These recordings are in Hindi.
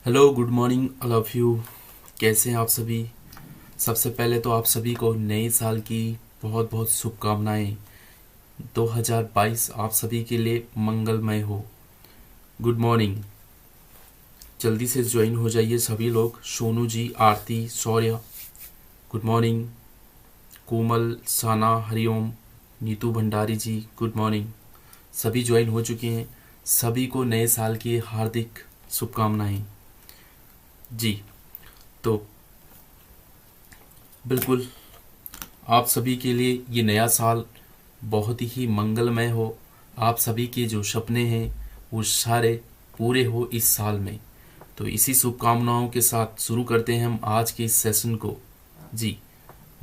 Hello, good morning all of you. कैसे हैं आप सभी? सबसे पहले तो आप सभी को नए साल की बहुत बहुत शुभकामनाएं। 2022 आप सभी के लिए मंगलमय हो। Good morning. जल्दी से ज्वाइन हो जाइए सभी लोग। सोनू जी, आरती, शौर्य, गुड मॉर्निंग। कोमल, साना, हरिओम, नीतू भंडारी जी, गुड मॉर्निंग। सभी ज्वाइन हो चुके हैं। सभी को नए साल की हार्दिक शुभकामनाएं जी। तो बिल्कुल आप सभी के लिए ये नया साल बहुत ही मंगलमय हो। आप सभी के जो सपने हैं वो सारे पूरे हो इस साल में। तो इसी शुभकामनाओं के साथ शुरू करते हैं हम आज के इस सेशन को जी।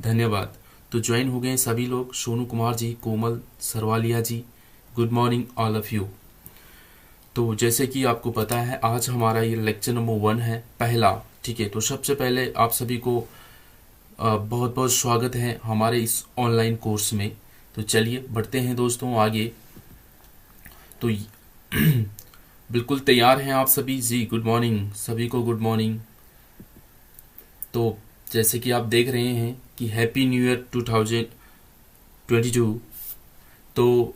धन्यवाद। तो ज्वाइन हो गए सभी लोग। Sonu Kumar ji, Komal, Sarwalia ji, good morning all of you. तो जैसे कि आपको पता है आज हमारा ये लेक्चर नंबर 1 है, पहला। ठीक है, तो सबसे पहले आप सभी को बहुत बहुत स्वागत है हमारे इस ऑनलाइन कोर्स में। तो चलिए बढ़ते हैं दोस्तों आगे। तो बिल्कुल तैयार हैं आप सभी जी? गुड मॉर्निंग सभी को, गुड मॉर्निंग। तो जैसे कि आप देख रहे हैं कि हैप्पी न्यू ईयर 2022। तो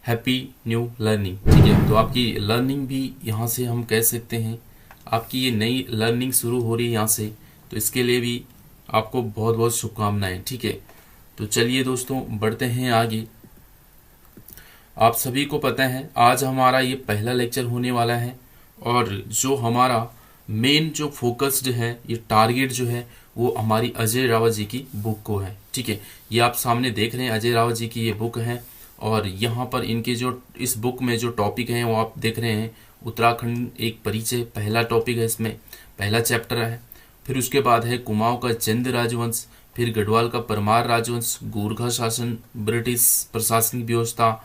हैप्पी न्यू लर्निंग। ठीक है, तो आपकी लर्निंग भी यहाँ से हम कह सकते हैं, आपकी ये नई लर्निंग शुरू हो रही है यहाँ से। तो इसके लिए भी आपको बहुत बहुत शुभकामनाएं। ठीक है, तो चलिए दोस्तों बढ़ते हैं आगे। आप सभी को पता है आज हमारा ये पहला लेक्चर होने वाला है, और जो हमारा मेन जो फोकस्ड है, ये टारगेट जो है वो हमारी अजय रावत जी की बुक को है। ठीक है, ये आप सामने देख रहे हैं अजय रावत जी की ये बुक है, और यहाँ पर इनके जो इस बुक में जो टॉपिक हैं वो आप देख रहे हैं। उत्तराखंड एक परिचय पहला टॉपिक है, इसमें पहला चैप्टर है। फिर उसके बाद है कुमाऊं का चंद राजवंश, फिर गढ़वाल का परमार राजवंश, गोरखा शासन, ब्रिटिश प्रशासनिक व्यवस्था,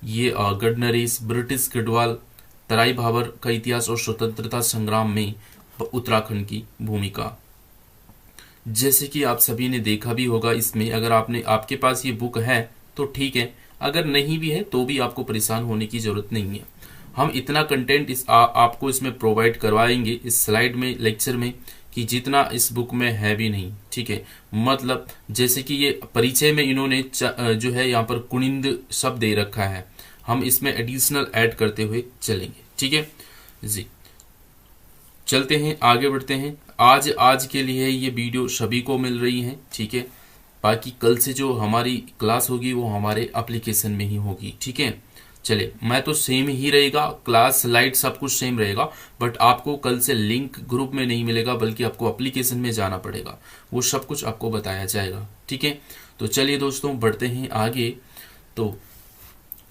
ये गढ़नरेश, ब्रिटिश गढ़वाल, तराई भाबर का इतिहास और स्वतंत्रता संग्राम में उत्तराखंड की भूमिका। जैसे कि आप सभी ने देखा भी होगा, इसमें अगर आपके पास ये बुक है तो ठीक है, अगर नहीं भी है तो भी आपको परेशान होने की जरूरत नहीं है। हम इतना कंटेंट आपको इसमें प्रोवाइड करवाएंगे इस स्लाइड में, लेक्चर में, कि जितना इस बुक में है भी नहीं। ठीक है, मतलब जैसे कि ये परिचय में इन्होंने जो है यहाँ पर कुनिंद शब्द दे रखा है, हम इसमें एडिशनल ऐड करते हुए चलेंगे। ठीक है जी, चलते हैं आगे बढ़ते हैं। आज के लिए ये वीडियो सभी को मिल रही है। ठीक है, बाकी कल से जो हमारी क्लास होगी वो हमारे एप्लीकेशन में ही होगी। ठीक है, चले, मैं तो सेम ही रहेगा, क्लास स्लाइड सब कुछ सेम रहेगा, बट आपको कल से लिंक ग्रुप में नहीं मिलेगा, बल्कि आपको एप्लीकेशन में जाना पड़ेगा, वो सब कुछ आपको बताया जाएगा। ठीक है, तो चलिए दोस्तों बढ़ते हैं आगे। तो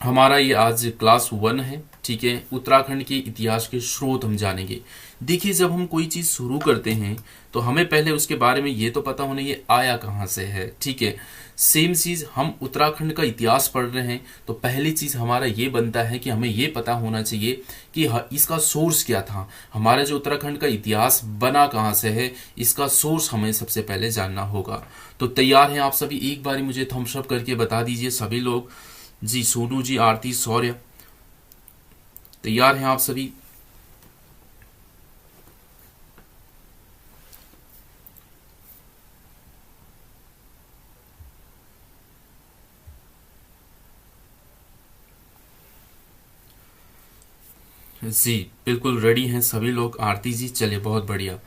हमारा ये आज क्लास 1 है। ठीक है, उत्तराखंड के इतिहास के स्रोत हम जानेंगे। देखिए, जब हम कोई चीज शुरू करते हैं तो हमें पहले उसके बारे में ये तो पता होना ये आया कहाँ से है। ठीक है, सेम चीज हम उत्तराखंड का इतिहास पढ़ रहे हैं तो पहली चीज हमारा ये बनता है कि हमें ये पता होना चाहिए कि इसका सोर्स क्या था। हमारा जो उत्तराखंड का इतिहास बना कहाँ से है, इसका सोर्स हमें सबसे पहले जानना होगा। तो तैयार हैं आप सभी? एक बार मुझे थम्स अप करके बता दीजिए सभी लोग जी। सोनू जी, आरती, शौर्य, तैयार हैं आप सभी? जी बिल्कुल रेडी हैं सभी लोग। आरती जी, चले बहुत बढ़िया।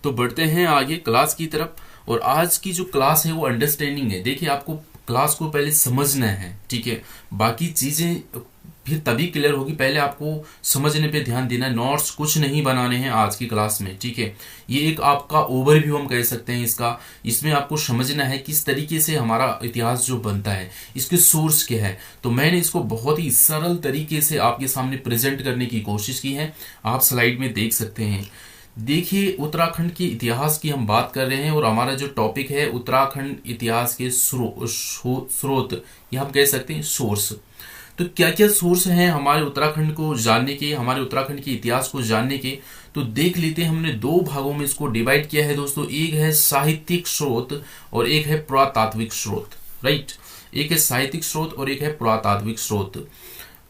तो बढ़ते हैं आगे क्लास की तरफ। और आज की जो क्लास है वो अंडरस्टैंडिंग है। देखिए, आपको क्लास को पहले समझना है। ठीक है, बाकी चीजें फिर तभी क्लियर होगी, पहले आपको समझने पे ध्यान देना है। नोट्स कुछ नहीं बनाने हैं आज की क्लास में। ठीक है, ये एक आपका ओवरव्यू हम कह सकते हैं इसका। इसमें आपको समझना है किस तरीके से हमारा इतिहास जो बनता है, इसके सोर्स क्या है। तो मैंने इसको बहुत ही सरल तरीके से आपके सामने प्रेजेंट करने की कोशिश की है, आप स्लाइड में देख सकते हैं। देखिए, उत्तराखंड के इतिहास की हम बात कर रहे हैं और हमारा जो टॉपिक है उत्तराखंड इतिहास के स्रोत, या हम कह सकते हैं सोर्स। तो क्या क्या सोर्स हैं हमारे उत्तराखंड को जानने के, हमारे उत्तराखंड के इतिहास को जानने के? तो देख लेते हैं। हमने दो भागों में इसको डिवाइड किया है दोस्तों। एक है साहित्यिक स्रोत और एक है पुरातात्विक स्रोत। राइट, एक है साहित्यिक स्रोत और एक है पुरातात्विक स्रोत।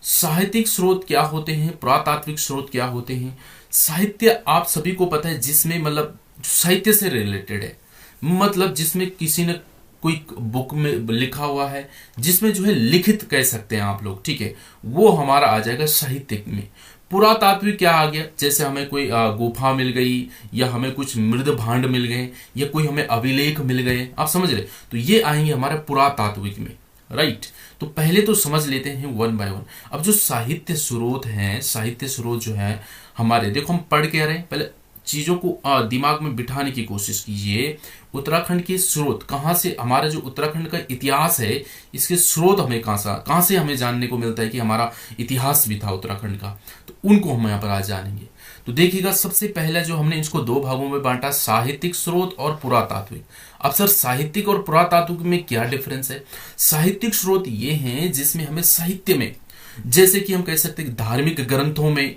साहित्यिक स्रोत क्या होते हैं, पुरातात्विक स्रोत क्या होते हैं। साहित्य आप सभी को पता है, जिसमें मतलब साहित्य से रिलेटेड है, मतलब जिसमें किसी ने कोई बुक में लिखा हुआ है, जिसमें जो है लिखित कह सकते हैं आप लोग, ठीक है, वो हमारा आ जाएगा साहित्यिक में। पुरातात्विक क्या आ गया, जैसे हमें कोई गुफा मिल गई, या हमें कुछ मृद भांड मिल गए, या कोई हमें अभिलेख मिल गए, आप समझ रहे, तो ये आएंगे हमारे पुरातात्विक में, राइट। तो पहले तो समझ लेते हैं वन बाय वन। अब जो साहित्य स्रोत हैं, साहित्य स्रोत जो है हमारे, देखो हम पढ़ के आ रहे हैं, पहले चीजों को दिमाग में बिठाने की कोशिश कीजिए। उत्तराखंड के स्रोत कहाँ से, हमारा जो उत्तराखंड का इतिहास है, इसके स्रोत हमें कहाँ से हमें जानने को मिलता है कि हमारा इतिहास भी था उत्तराखंड का, तो उनको हम यहाँ पर आज जानेंगे। तो देखिएगा, सबसे पहला जो हमने इसको दो भागों में बांटा, साहित्यिक स्रोत और पुरातात्विक। अब सर साहित्यिक और पुरातात्विक में क्या डिफरेंस है? साहित्यिक स्रोत ये हैं जिसमें हमें साहित्य में, जैसे कि हम कह सकते हैं धार्मिक ग्रंथों में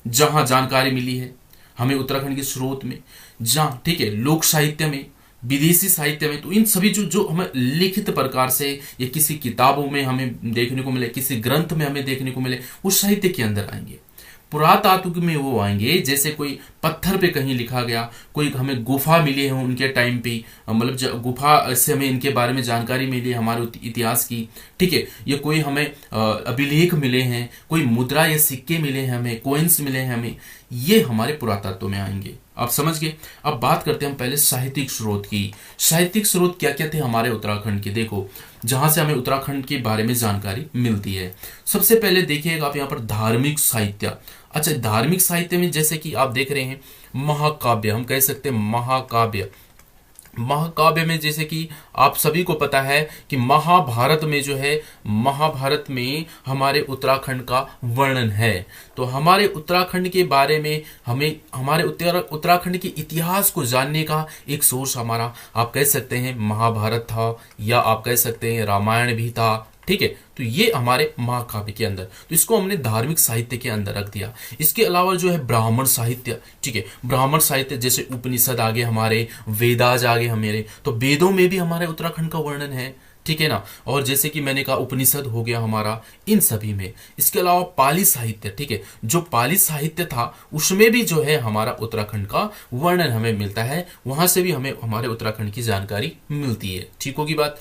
जहां जानकारी मिली है हमें उत्तराखंड के स्रोत में, जहां, ठीक है, लोक साहित्य में, विदेशी साहित्य में, तो इन सभी जो हमें लिखित प्रकार से या किसी किताबों में हमें देखने को मिले, किसी ग्रंथ में हमें देखने को मिले, वो साहित्य के अंदर आएंगे। पुरातात्विक में वो आएंगे जैसे कोई पत्थर पे कहीं लिखा गया, कोई हमें गुफा मिली है उनके टाइम पे, मतलब गुफा से हमें इनके बारे में जानकारी मिली है हमारे इतिहास की, ठीक है, या कोई हमें अभिलेख मिले हैं, कोई मुद्रा या सिक्के मिले हैं हमें, कोइंस मिले हैं हमें, ये हमारे पुरातत्व में आएंगे। आप समझ गए। अब बात करते हैं हम पहले साहित्यिक स्रोत की। साहित्यिक स्रोत क्या क्या थे हमारे उत्तराखंड के, देखो जहां से हमें उत्तराखंड के बारे में जानकारी मिलती है। सबसे पहले देखिएगा आप यहाँ पर धार्मिक साहित्य। अच्छा, धार्मिक साहित्य में जैसे कि आप देख रहे हैं महाकाव्य, हम कह सकते हैं महाकाव्य। महाकाव्य में जैसे कि आप सभी को पता है कि महाभारत में जो है, महाभारत में हमारे उत्तराखंड का वर्णन है। तो हमारे उत्तराखंड के बारे में हमें हमारे उत्तराखंड के इतिहास को जानने का एक सोर्स हमारा, आप कह सकते हैं महाभारत था, या आप कह सकते हैं रामायण भी था, ठीक है। तो ये हमारे महाकाव्य के अंदर, तो इसको हमने धार्मिक साहित्य के अंदर रख दिया। इसके अलावा जो है ब्राह्मण साहित्य, ठीक है, ब्राह्मण साहित्य जैसे उपनिषद आगे हमारे, वेदाज आगे हमारे, तो वेदों में भी हमारे उत्तराखंड का वर्णन है, ठीक है ना। और जैसे कि मैंने कहा उपनिषद हो गया हमारा, इन सभी में। इसके अलावा पाली साहित्य, ठीक है, जो पाली साहित्य था उसमें भी जो है हमारा उत्तराखंड का वर्णन हमें मिलता है, वहां से भी हमें हमारे उत्तराखंड की जानकारी मिलती है, ठीक होगी बात।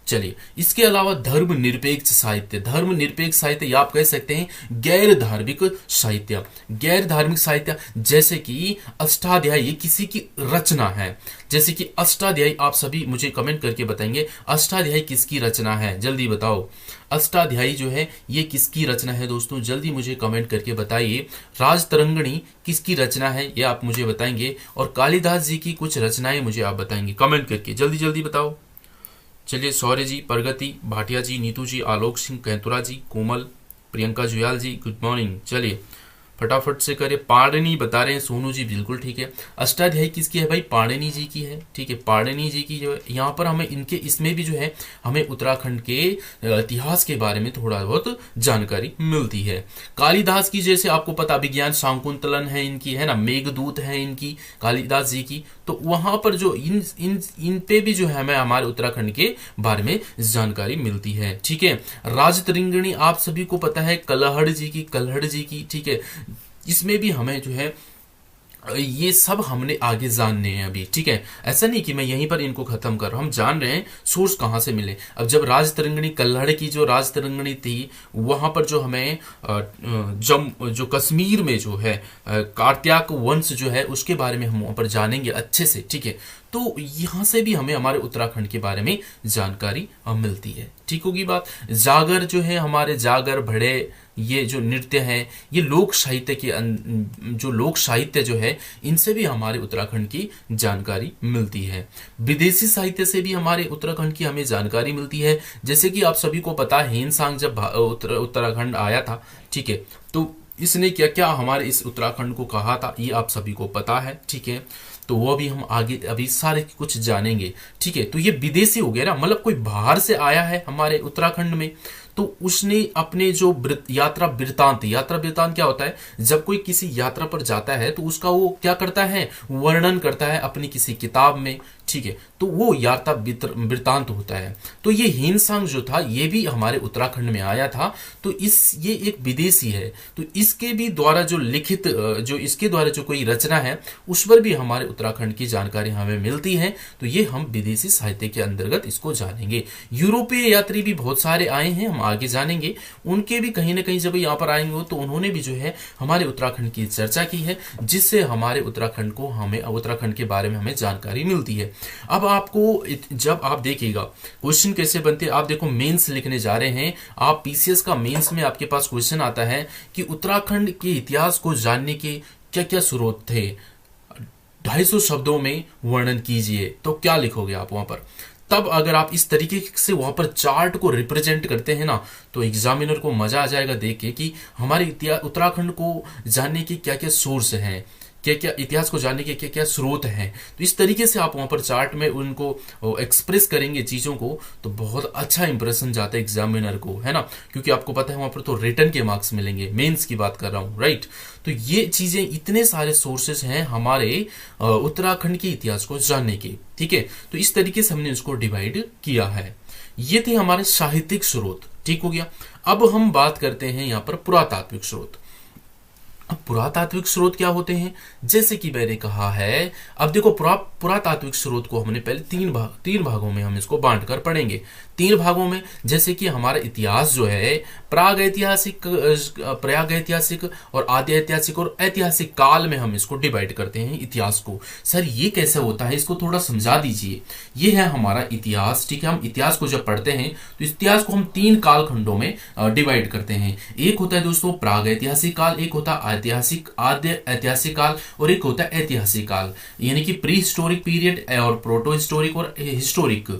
चलिए, इसके अलावा धर्म निरपेक्ष साहित्य, धर्म निरपेक्ष साहित्य या आप कह सकते हैं गैर धार्मिक साहित्य। गैर धार्मिक साहित्य जैसे कि अष्टाध्यायी, ये किसी की रचना है, जैसे कि अष्टाध्यायी, आप सभी मुझे कमेंट करके बताएंगे अष्टाध्यायी किसकी रचना है, जल्दी बताओ। अष्टाध्यायी जो है ये किसकी रचना है दोस्तों, जल्दी मुझे कमेंट करके बताइए। राजतरंगिणी किसकी रचना है ये आप मुझे बताएंगे, और कालिदास जी की कुछ रचनाएं मुझे आप बताएंगे कमेंट करके, जल्दी जल्दी बताओ। चलिए, शौर्य जी, प्रगति भाटिया जी, नीतू जी, आलोक सिंह कैंतुरा जी, कोमल, प्रियंका जुयाल जी, गुड मॉर्निंग। चलिए फटाफट से करें। पाणिनि बता रहे हैं सोनू जी, बिल्कुल ठीक है। अष्टाध्यायी किसकी है भाई, पाणिनि जी की है, ठीक है, पाणिनि जी की जो है यहाँ पर हमें इनके इसमें भी जो है हमें उत्तराखंड के इतिहास के बारे में थोड़ा बहुत जानकारी मिलती है। कालिदास की जैसे आपको पता, विज्ञान शाकुंतलन है इनकी, है ना, मेघदूत है इनकी, कालिदास जी की, तो वहां पर जो इन पे भी जो है हमें हमारे उत्तराखंड के बारे में जानकारी मिलती है, ठीक है। राजतरंगिणी आप सभी को पता है, कलहड़ जी की, ठीक है, इसमें भी हमें जो है ये सब हमने आगे जानने हैं अभी, ठीक है। ऐसा नहीं कि मैं यहीं पर इनको खत्म कर रहा हूं, हम जान रहे हैं सोर्स कहां से मिले। अब जब राजतरंगिणी, कल्हड़ की जो राजतरंगिणी थी, वहां पर जो हमें जो कश्मीर में जो है कार्त्याक वंश जो है उसके बारे में हम वहां पर जानेंगे अच्छे से, ठीक है। तो यहां से भी हमें हमारे उत्तराखंड के बारे में जानकारी मिलती है, ठीक होगी बात। जागर जो है हमारे, जागर भड़े, ये जो नृत्य है, ये लोक साहित्य के जो लोक साहित्य जो है इनसे भी हमारे उत्तराखंड की जानकारी मिलती है। विदेशी साहित्य से भी हमारे उत्तराखंड की हमें जानकारी मिलती है, जैसे कि आप सभी को पता है हेनसांग जब उत्तराखंड आया था, ठीक है, तो इसने क्या क्या हमारे इस उत्तराखंड को कहा था, ये आप सभी को पता है, ठीक है। तो वो भी हम आगे अभी सारे कुछ जानेंगे, ठीक है। तो ये विदेशी हो गया ना, मतलब कोई बाहर से आया है हमारे उत्तराखंड में, तो उसने अपने जो यात्रा वृत्तांत क्या होता है, जब कोई किसी यात्रा पर जाता है तो उसका वो क्या करता है, वर्णन करता है अपनी किसी किताब में, ठीक ठीक है, तो वो यात्रा वृत्तांत होता है। तो ये हीनसांग जो था ये भी हमारे उत्तराखंड में आया था। तो ये एक विदेशी है, तो इसके भी द्वारा जो लिखित जो इसके द्वारा जो कोई रचना है उस पर भी हमारे उत्तराखंड की जानकारी हमें मिलती है। तो ये हम विदेशी साहित्य के अंतर्गत इसको जानेंगे। यूरोपीय यात्री भी बहुत सारे आए हैं, हम आगे जानेंगे। उनके भी कहीं ना कहीं जब यहाँ पर आएंगे तो उन्होंने भी जो है हमारे उत्तराखंड की चर्चा की है, जिससे हमारे उत्तराखंड को हमें उत्तराखंड के बारे में हमें जानकारी मिलती है। अब आपको जब आप देखिएगा क्वेश्चन कैसे बनते हैं, आप देखो मेंस लिखने जा रहे हैं आप, पीसीएस का मेंस में आपके पास क्वेश्चन आता है कि उत्तराखंड के इतिहास को जानने के क्या क्या स्रोत थे, 250 शब्दों में वर्णन कीजिए। तो क्या लिखोगे आप वहां पर? तब अगर आप इस तरीके से वहां पर चार्ट को रिप्रेजेंट करते हैं ना, तो एग्जामिनर को मजा आ जाएगा देख के कि हमारे उत्तराखंड को जानने के क्या क्या सोर्स हैं, क्या क्या इतिहास को जानने के क्या क्या स्रोत हैं। तो इस तरीके से आप वहां पर चार्ट में उनको एक्सप्रेस करेंगे चीजों को, तो बहुत अच्छा इंप्रेशन जाता है एग्जामिनर को, है ना। क्योंकि आपको पता है वहां पर तो रिटर्न के मार्क्स मिलेंगे, मेंस की बात कर रहा हूं, राइट। तो ये चीजें, इतने सारे सोर्सेस हैं हमारे उत्तराखंड के इतिहास को जानने के, ठीक है। तो इस तरीके से हमने इसको डिवाइड किया है। ये थे हमारे साहित्यिक स्रोत, ठीक हो गया। अब हम बात करते हैं यहाँ पर पुरातात्विक स्रोत। अब पुरातात्विक स्रोत क्या होते हैं? जैसे कि मैंने कहा है, अब देखो पुरातात्विक स्रोत को हमने पहले तीन भागों में हम इसको बांट कर पढ़ेंगे। 3 भागों में, जैसे कि हमारा इतिहास जो है प्राग ऐतिहासिक और आदि ऐतिहासिक और ऐतिहासिक काल में हम इसको डिवाइड करते हैं इतिहास को। सर ये कैसे होता है, इसको थोड़ा समझा दीजिए। ये है हमारा इतिहास, ठीक है। हम इतिहास को जब पढ़ते हैं तो इतिहास को हम 3 कालखंडों में डिवाइड करते हैं। एक होता है दोस्तों प्राग ऐतिहासिक काल, एक होता है आद्य ऐतिहासिक काल, और एक होता है ऐतिहासिक काल, यानी कि प्री हिस्टोरिक पीरियड और प्रोटो हिस्टोरिक और हिस्टोरिक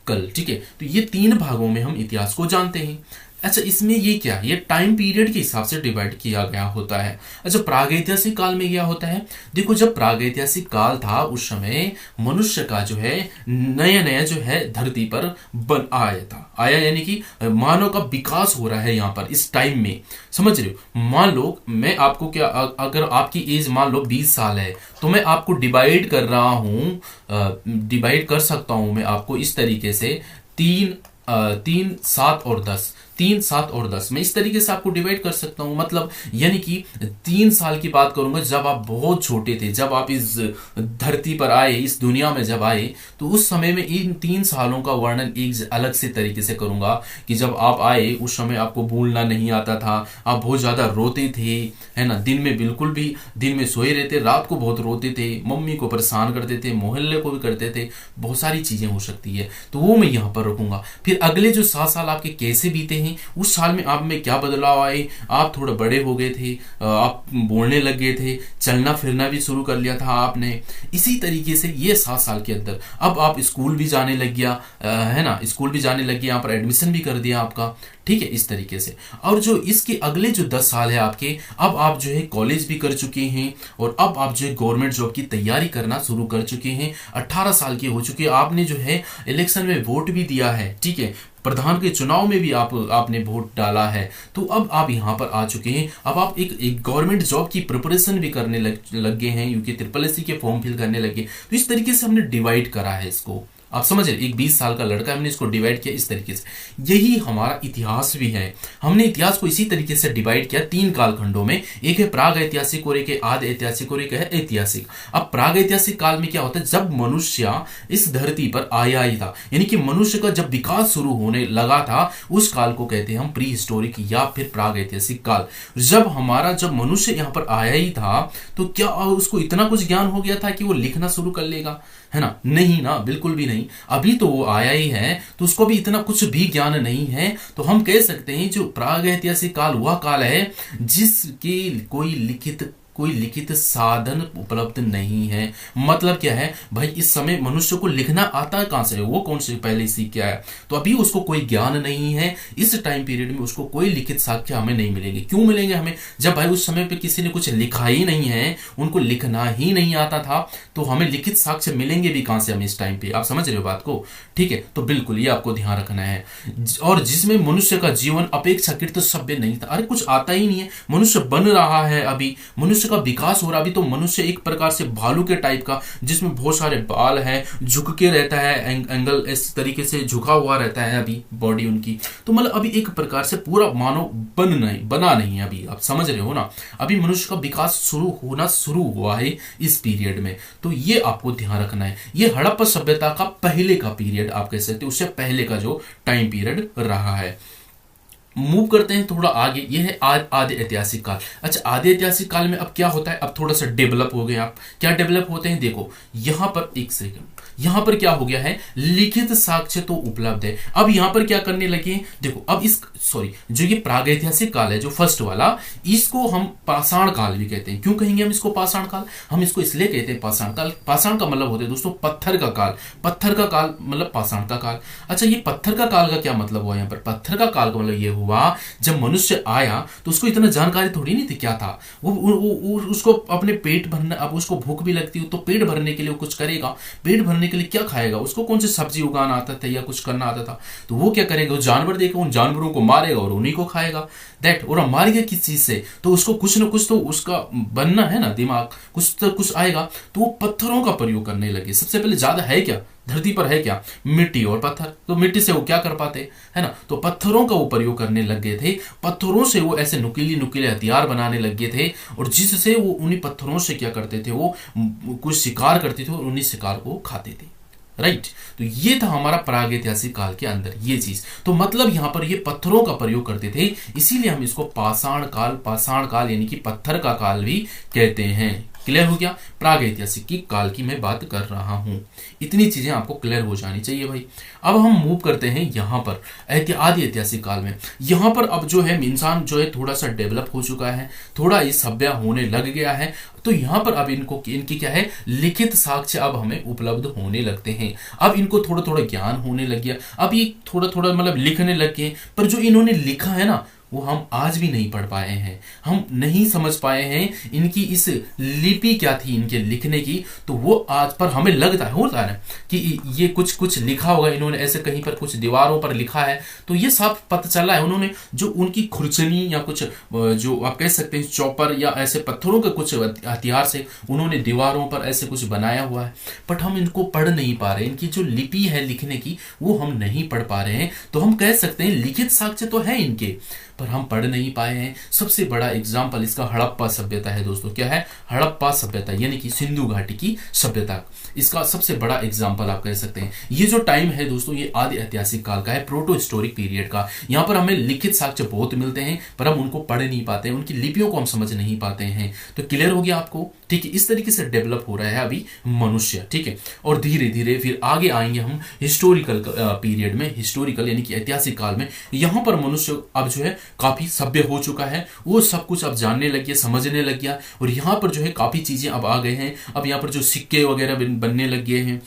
कल, ठीक है। तो ये 3 भागों में हम इतिहास को जानते हैं। अच्छा, इसमें ये क्या, ये टाइम पीरियड के हिसाब से डिवाइड किया गया होता है। अच्छा, प्रागैतिहासिक काल में क्या होता है? देखो, जब प्रागैतिहासिक काल था उस समय मनुष्य का जो है नया जो है धरती पर आया, यानी कि मानव का विकास हो रहा है यहाँ पर इस टाइम में, समझ रहे हो। मान लो मैं आपको क्या, अगर आपकी एज मान लो 20 साल है, तो मैं आपको डिवाइड कर रहा हूं, डिवाइड कर सकता हूं मैं आपको इस तरीके से 3, 7 और 10, 3, 7 और 10 मैं इस तरीके से आपको डिवाइड कर सकता हूं। मतलब यानी कि 3 साल की बात करूंगा जब आप बहुत छोटे थे, जब आप इस धरती पर आए, इस दुनिया में जब आए, तो उस समय में इन 3 सालों का वर्णन एक अलग से तरीके से करूंगा कि जब आप आए उस समय आपको बोलना नहीं आता था, आप बहुत ज्यादा रोते थे, है ना। दिन में बिल्कुल भी, दिन में सोए रहते, रात को बहुत रोते थे, मम्मी को परेशान करते थे, मोहल्ले को भी करते थे, बहुत सारी चीजें हो सकती है। तो वो मैं यहाँ पर रखूंगा। फिर अगले जो 7 साल आपके कैसे बीते, उस साल में आप में क्या बदलाव आए, आप थोड़े बड़े हो गए थे, आप बोलने लग गए थे, चलना फिरना भी शुरू कर लिया था आपने। इसी तरीके से ये 7 साल के अंदर अब आप स्कूल भी जाने लग गया, है ना, स्कूल भी जाने लग गया, यहाँ पर एडमिशन भी कर दिया आपका, ठीक है, इस तरीके से। और जो इसके अगले जो 10 साल है आपके, अब आप जो है कॉलेज भी कर चुके हैं और अब आप जो है गवर्नमेंट जॉब की तैयारी करना शुरू कर चुके हैं, 18 साल के हो चुके हैं, आपने जो है इलेक्शन में वोट भी दिया है, ठीक है, प्रधान के चुनाव में भी आपने वोट डाला है। तो अब आप यहाँ पर आ चुके हैं, अब आप एक गवर्नमेंट जॉब की प्रिपरेशन भी करने लग गए हैं, यूके SSS के फॉर्म फिल करने लगे। तो इस तरीके से हमने डिवाइड करा है इसको, आप समझ रहे, एक 20 साल का लड़का, हमने इसको डिवाइड किया इस तरीके से। यही हमारा इतिहास भी है, हमने इतिहास को इसी तरीके से डिवाइड किया 3 कालखंडों में, एक है प्राग ऐतिहासिक और एक है आदि ऐतिहासिक और एक है ऐतिहासिक। अब प्राग ऐतिहासिक काल में क्या होता है, जब मनुष्य इस धरती पर आया ही था, यानी कि मनुष्य का जब विकास शुरू होने लगा था, उस काल को कहते हैं हम प्री हिस्टोरिक या फिर प्राग ऐतिहासिक काल। जब मनुष्य यहाँ पर आया ही था, तो क्या उसको इतना कुछ ज्ञान हो गया था कि वो लिखना शुरू कर लेगा, है ना? नहीं ना, बिल्कुल भी नहीं। अभी तो वो आया ही है, तो उसको भी इतना कुछ भी ज्ञान नहीं है। तो हम कह सकते हैं जो प्राग ऐतिहासिक काल वह काल है जिसके कोई लिखित साधन उपलब्ध नहीं है। मतलब क्या है भाई, इस समय मनुष्य को लिखना आता है कहां से, वो कौन से पहले सीख के आया, तो अभी उसको कोई ज्ञान नहीं है। इस टाइम पीरियड में उसको कोई लिखित साक्ष्य हमें नहीं मिलेंगे। क्यों मिलेंगे हमें, जब भाई उस समय पे किसी ने कुछ लिखा ही नहीं है, उनको लिखना ही नहीं आता था, तो हमें लिखित साक्ष्य मिलेंगे भी कहां से हमें इस टाइम पे। आप समझ रहे हो बात को, ठीक है? तो बिल्कुल ये आपको ध्यान रखना है। और जिसमें मनुष्य का जीवन अपेक्षाकृत सभ्य नहीं था, अरे कुछ आता ही नहीं है, मनुष्य बन रहा है, अभी मनुष्य मनुष्य का विकास हो रहा, अभी तो मनुष्य एक प्रकार से भालू के टाइप का, जिसमें बहुत सारे बाल है, झुक के रहता है, एंगल इस तरीके से झुका हुआ रहता है अभी बॉडी उनकी। तो मतलब अभी एक प्रकार से पूरा मानव बना नहीं है, अभी आप समझ रहे हो ना। अभी मनुष्य का विकास शुरू हुआ है इस पीरियड में। तो ये आपको ध्यान रखना है। ये हड़प्पा सभ्यता का पहले का पीरियड आप कह सकते हो, उससे पहले का जो टाइम पीरियड रहा है। मूव करते हैं थोड़ा आगे, ये है आदि ऐतिहासिक काल। अच्छा, आदि ऐतिहासिक काल में अब क्या होता है, अब थोड़ा सा डेवलप हो गए आप। क्या डेवलप होते हैं, देखो यहां पर एक सेकंड, यहां पर क्या हो गया है, लिखित साक्ष्य तो उपलब्ध है। अब यहां पर क्या करने लगे, देखो अब जो ये प्रागैतिहासिक काल है, जो फर्स्ट वाला, इसको हम पाषाण काल भी कहते हैं। क्यों कहेंगे हम इसको पाषाण काल, हम इसको इसलिए कहते हैं पाषाण काल। पाषाण का मतलब होता है दोस्तों पत्थर का काल, पत्थर का काल मतलब पाषाण का काल। अच्छा, ये पत्थर का काल का क्या मतलब हुआ, यहाँ पर पत्थर का काल का मतलब ये हुआ, जब मनुष्य आया तो उसको इतना जानकारी थोड़ी नहीं थी क्या था वो उसको अपने पेट भरना, अब उसको भूख भी लगती हो तो पेट भरने के लिए वो कुछ करेगा। पेट भरने के लिए क्या खाएगा, उसको कौन सी सब्जी उगाना आता था या कुछ करना आता था, तो वो क्या करेगा, वो जानवर देखेगा, उन जानवरों को मारेगा और उन्हीं को खाएगा। दैट, और मार गया किस चीज से, तो उसको कुछ ना कुछ तो उसका बनना है ना, दिमाग कुछ तो कुछ आएगा। तो वो पत्थरों का प्रयोग करने लगे। सबसे पहले ज्यादा है क्या धरती पर, है क्या, मिट्टी और पत्थर। तो मिट्टी से वो क्या कर पाते, है ना, तो पत्थरों का वो प्रयोग करने लग गए थे। पत्थरों से वो ऐसे नुकीले नुकीले हथियार बनाने लग गए थे, और जिससे वो उन्हीं पत्थरों से क्या करते थे, वो कुछ शिकार करते थे और उन्हीं शिकार को खाते थे। राइट, तो ये था हमारा प्रागैतिहासिक काल के अंदर ये चीज। तो मतलब यहां पर ये पत्थरों का प्रयोग करते थे, इसीलिए हम इसको पाषाण काल यानी कि पत्थर का काल भी कहते हैं। क्लियर हो गया, प्रागैतिहासिक की काल की मैं बात कर रहा हूं। इतनी चीजें आपको क्लियर हो जानी चाहिए भाई। अब हम मूव करते हैं यहां पर आदि ऐतिहासिक काल में। यहां पर अब जो है इंसान जो है थोड़ा सा डेवलप हो चुका है, थोड़ा ये सभ्य होने लग गया है। तो यहां पर अब इनकी क्या है, लिखित साक्ष्य अब हमें उपलब्ध होने लगते हैं। अब इनको थोड़ा थोड़ा ज्ञान होने लग गया, अब ये थोड़ा थोड़ा मतलब लिखने लग गए। पर जो इन्होंने लिखा है ना, वो हम आज भी नहीं पढ़ पाए हैं, हम नहीं समझ पाए हैं इनकी इस लिपि क्या थी इनके लिखने की। तो वो आज पर हमें लगता है, होता है कि ये कुछ लिखा होगा इन्होंने, ऐसे कहीं पर कुछ दीवारों पर लिखा है। तो ये साफ पता चला है उन्होंने जो उनकी खुरचनी या कुछ जो आप कह सकते हैं चौपर या ऐसे पत्थरों के कुछ हथियार से उन्होंने दीवारों पर ऐसे कुछ बनाया हुआ है। बट हम इनको पढ़ नहीं पा रहे, इनकी जो लिपि है लिखने की वो हम नहीं पढ़ पा रहे हैं। तो हम कह सकते हैं लिखित साक्ष्य तो है इनके, पर हम पढ़ नहीं पाए हैं। सबसे बड़ा एग्जाम्पल इसका हड़प्पा सभ्यता है दोस्तों। क्या है, हड़प्पा सभ्यता यानी कि सिंधु घाटी की सभ्यता, इसका सबसे बड़ा एग्जाम्पल आप कह सकते हैं। ये जो टाइम है दोस्तों, ये आदि ऐतिहासिक काल का है, प्रोटो हिस्टोरिक पीरियड का। यहाँ पर हमें लिखित साक्ष्य बहुत मिलते हैं, पर हम उनको पढ़ नहीं पाते हैं, उनकी लिपियों को हम समझ नहीं पाते हैं। तो क्लियर हो गया आपको, ठीक है। इस तरीके से डेवलप हो रहा है अभी मनुष्य, ठीक है। और धीरे धीरे फिर आगे आएंगे हम हिस्टोरिकल पीरियड में, हिस्टोरिकल यानी कि ऐतिहासिक काल में। यहाँ पर मनुष्य अब जो है काफी सभ्य हो चुका है, वो सब कुछ अब जानने लग गया, समझने लग गया। और यहाँ पर जो है काफी चीजें अब आ गए हैं। अब यहाँ पर जो सिक्के वगैरह बनने लग गए हैं,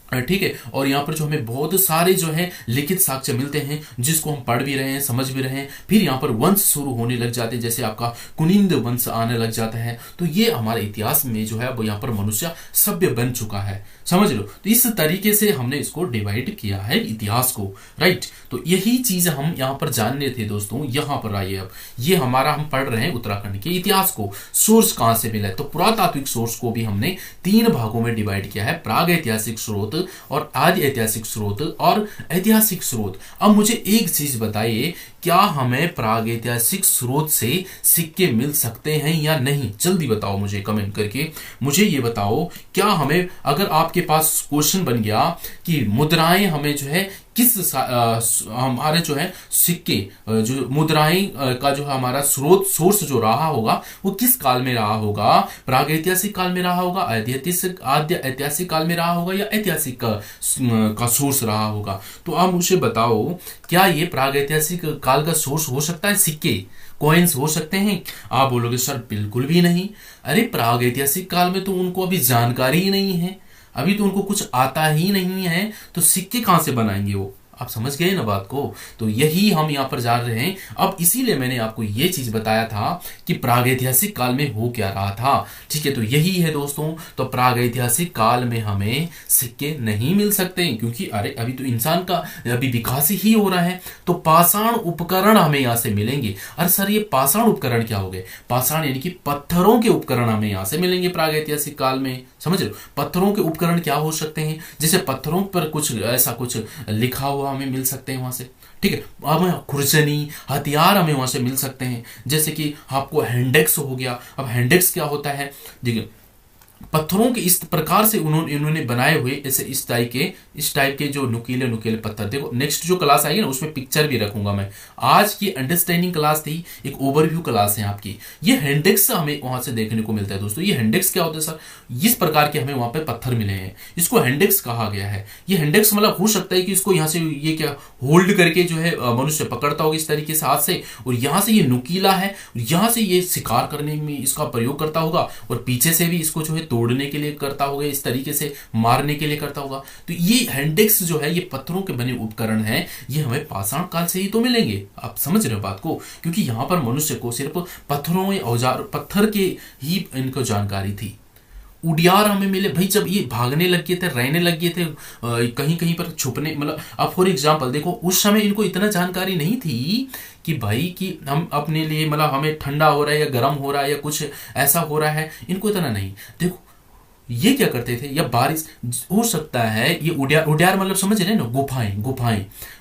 ठीक है। और यहाँ पर जो हमें बहुत सारे जो है लिखित साक्ष्य मिलते हैं, जिसको हम पढ़ भी रहे हैं, समझ भी रहे हैं। फिर यहाँ पर वंश शुरू होने लग जाते हैं, जैसे आपका कुनिंद वंश आने लग जाता है। तो ये हमारे इतिहास में जो है वो यहाँ पर मनुष्य सभ्य बन चुका है, समझ लो। तो इस तरीके से हमने इसको डिवाइड किया है इतिहास को, राइट। तो यही चीज हम यहाँ पर जानने थे दोस्तों। यहाँ पर आइए, अब ये हमारा हम पढ़ रहे हैं उत्तराखंड के इतिहास को। सोर्स कहां से मिला है, तो पुरातात्विक सोर्स को भी हमने 3 भागों में डिवाइड किया है, प्राग ऐतिहासिक स्रोत और आदि ऐतिहासिक स्रोत और ऐतिहासिक स्रोत। अब मुझे एक चीज बताइए, क्या हमें प्रागैतिहासिक स्रोत से सिक्के मिल सकते हैं या नहीं? जल्दी बताओ मुझे कमेंट करके। मुझे ये बताओ, क्या हमें, अगर आपके पास क्वेश्चन बन गया कि मुद्राएं हमें जो है किस हमारे जो है सिक्के जो मुद्राएं का जो है हमारा सोर्स जो रहा होगा वो किस काल में रहा होगा? प्रागैतिहासिक काल में रहा होगा, आद्य ऐतिहासिक काल में रहा होगा, या ऐतिहासिक का सोर्स रहा होगा? तो आप मुझे बताओ, क्या ये प्रागैतिहासिक काल का सोर्स हो सकता है? सिक्के, कॉइन्स हो सकते हैं? आप बोलोगे सर बिल्कुल भी नहीं। अरे प्रागैतिहासिक काल में तो उनको अभी जानकारी ही नहीं है, अभी तो उनको कुछ आता ही नहीं है, तो सिक्के कहां से बनाएंगे वो? आप समझ गए ना बात को। तो यही हम यहाँ पर जान रहे हैं। अब इसीलिए मैंने आपको ये चीज बताया था कि प्रागैतिहासिक काल में हो क्या रहा था। ठीक है, तो यही है दोस्तों। तो प्रागैतिहासिक काल में हमें सिक्के नहीं मिल सकते, क्योंकि अरे अभी तो इंसान का अभी विकास ही हो रहा है। तो पाषाण उपकरण हमें यहाँ से मिलेंगे। अरे सर ये पाषाण उपकरण क्या हो गए? पाषाण यानी कि पत्थरों के उपकरण हमें यहाँ से मिलेंगे प्रागैतिहासिक काल में। समझ रहे हो? पत्थरों के उपकरण क्या हो सकते हैं? जैसे पत्थरों पर कुछ ऐसा कुछ लिखा हुआ हमें मिल सकते हैं वहां से। ठीक है, हमें खुरचनी हथियार हमें वहां से मिल सकते हैं। जैसे कि आपको हैंडेक्स हो गया। अब हैंडेक्स क्या होता है? देखिए, पत्थरों के इस प्रकार से इन्होंने बनाए हुए ऐसे इस टाइप के जो नुकीले नुकीले पत्थर। देखो नेक्स्ट जो क्लास आएगी ना उसमें पिक्चर भी रखूंगा मैं। आज की अंडरस्टैंडिंग क्लास थी, एक ओवरव्यू क्लास है आपकी। ये हैंडेक्स हमें वहां से देखने को मिलता है दोस्तों। ये हैंडेक्स क्या होता है सर? इस प्रकार के हमें वहां पे पत्थर मिले हैं, इसको हैंडेक्स कहा गया है। ये हैंडेक्स मतलब हो सकता है कि इसको यहाँ से ये क्या होल्ड करके जो है मनुष्य पकड़ता होगा इस तरीके से हाथ से, और यहाँ से ये नुकीला है, यहाँ से ये शिकार करने में इसका प्रयोग करता होगा, और पीछे से भी इसको जो है तोड़ने के लिए करता होगा, इस तरीके से मारने के लिए करता होगा। तो ये हैंडेक्स जो है ये पत्थरों के बने उपकरण हैं, ये हमें पाषाण काल से ही तो मिलेंगे। आप समझ रहे हो बात को? क्योंकि यहां पर मनुष्य को सिर्फ पत्थरों या औजार पत्थर के ही इनको जानकारी थी। उडियार हमें मिले भाई जब ये भागने लग गए थे, रहने लग गए थे कहीं कहीं पर छुपने। मतलब आप फॉर एग्जांपल देखो उस समय इनको इतना जानकारी नहीं थी कि भाई कि हम अपने लिए मतलब हमें ठंडा हो रहा है या गर्म हो रहा है या कुछ ऐसा हो रहा है, इनको इतना नहीं। देखो ये क्या करते थे, या बारिश हो सकता है ये उड्यार मतलब समझ रहे हैं ना, गुफाएं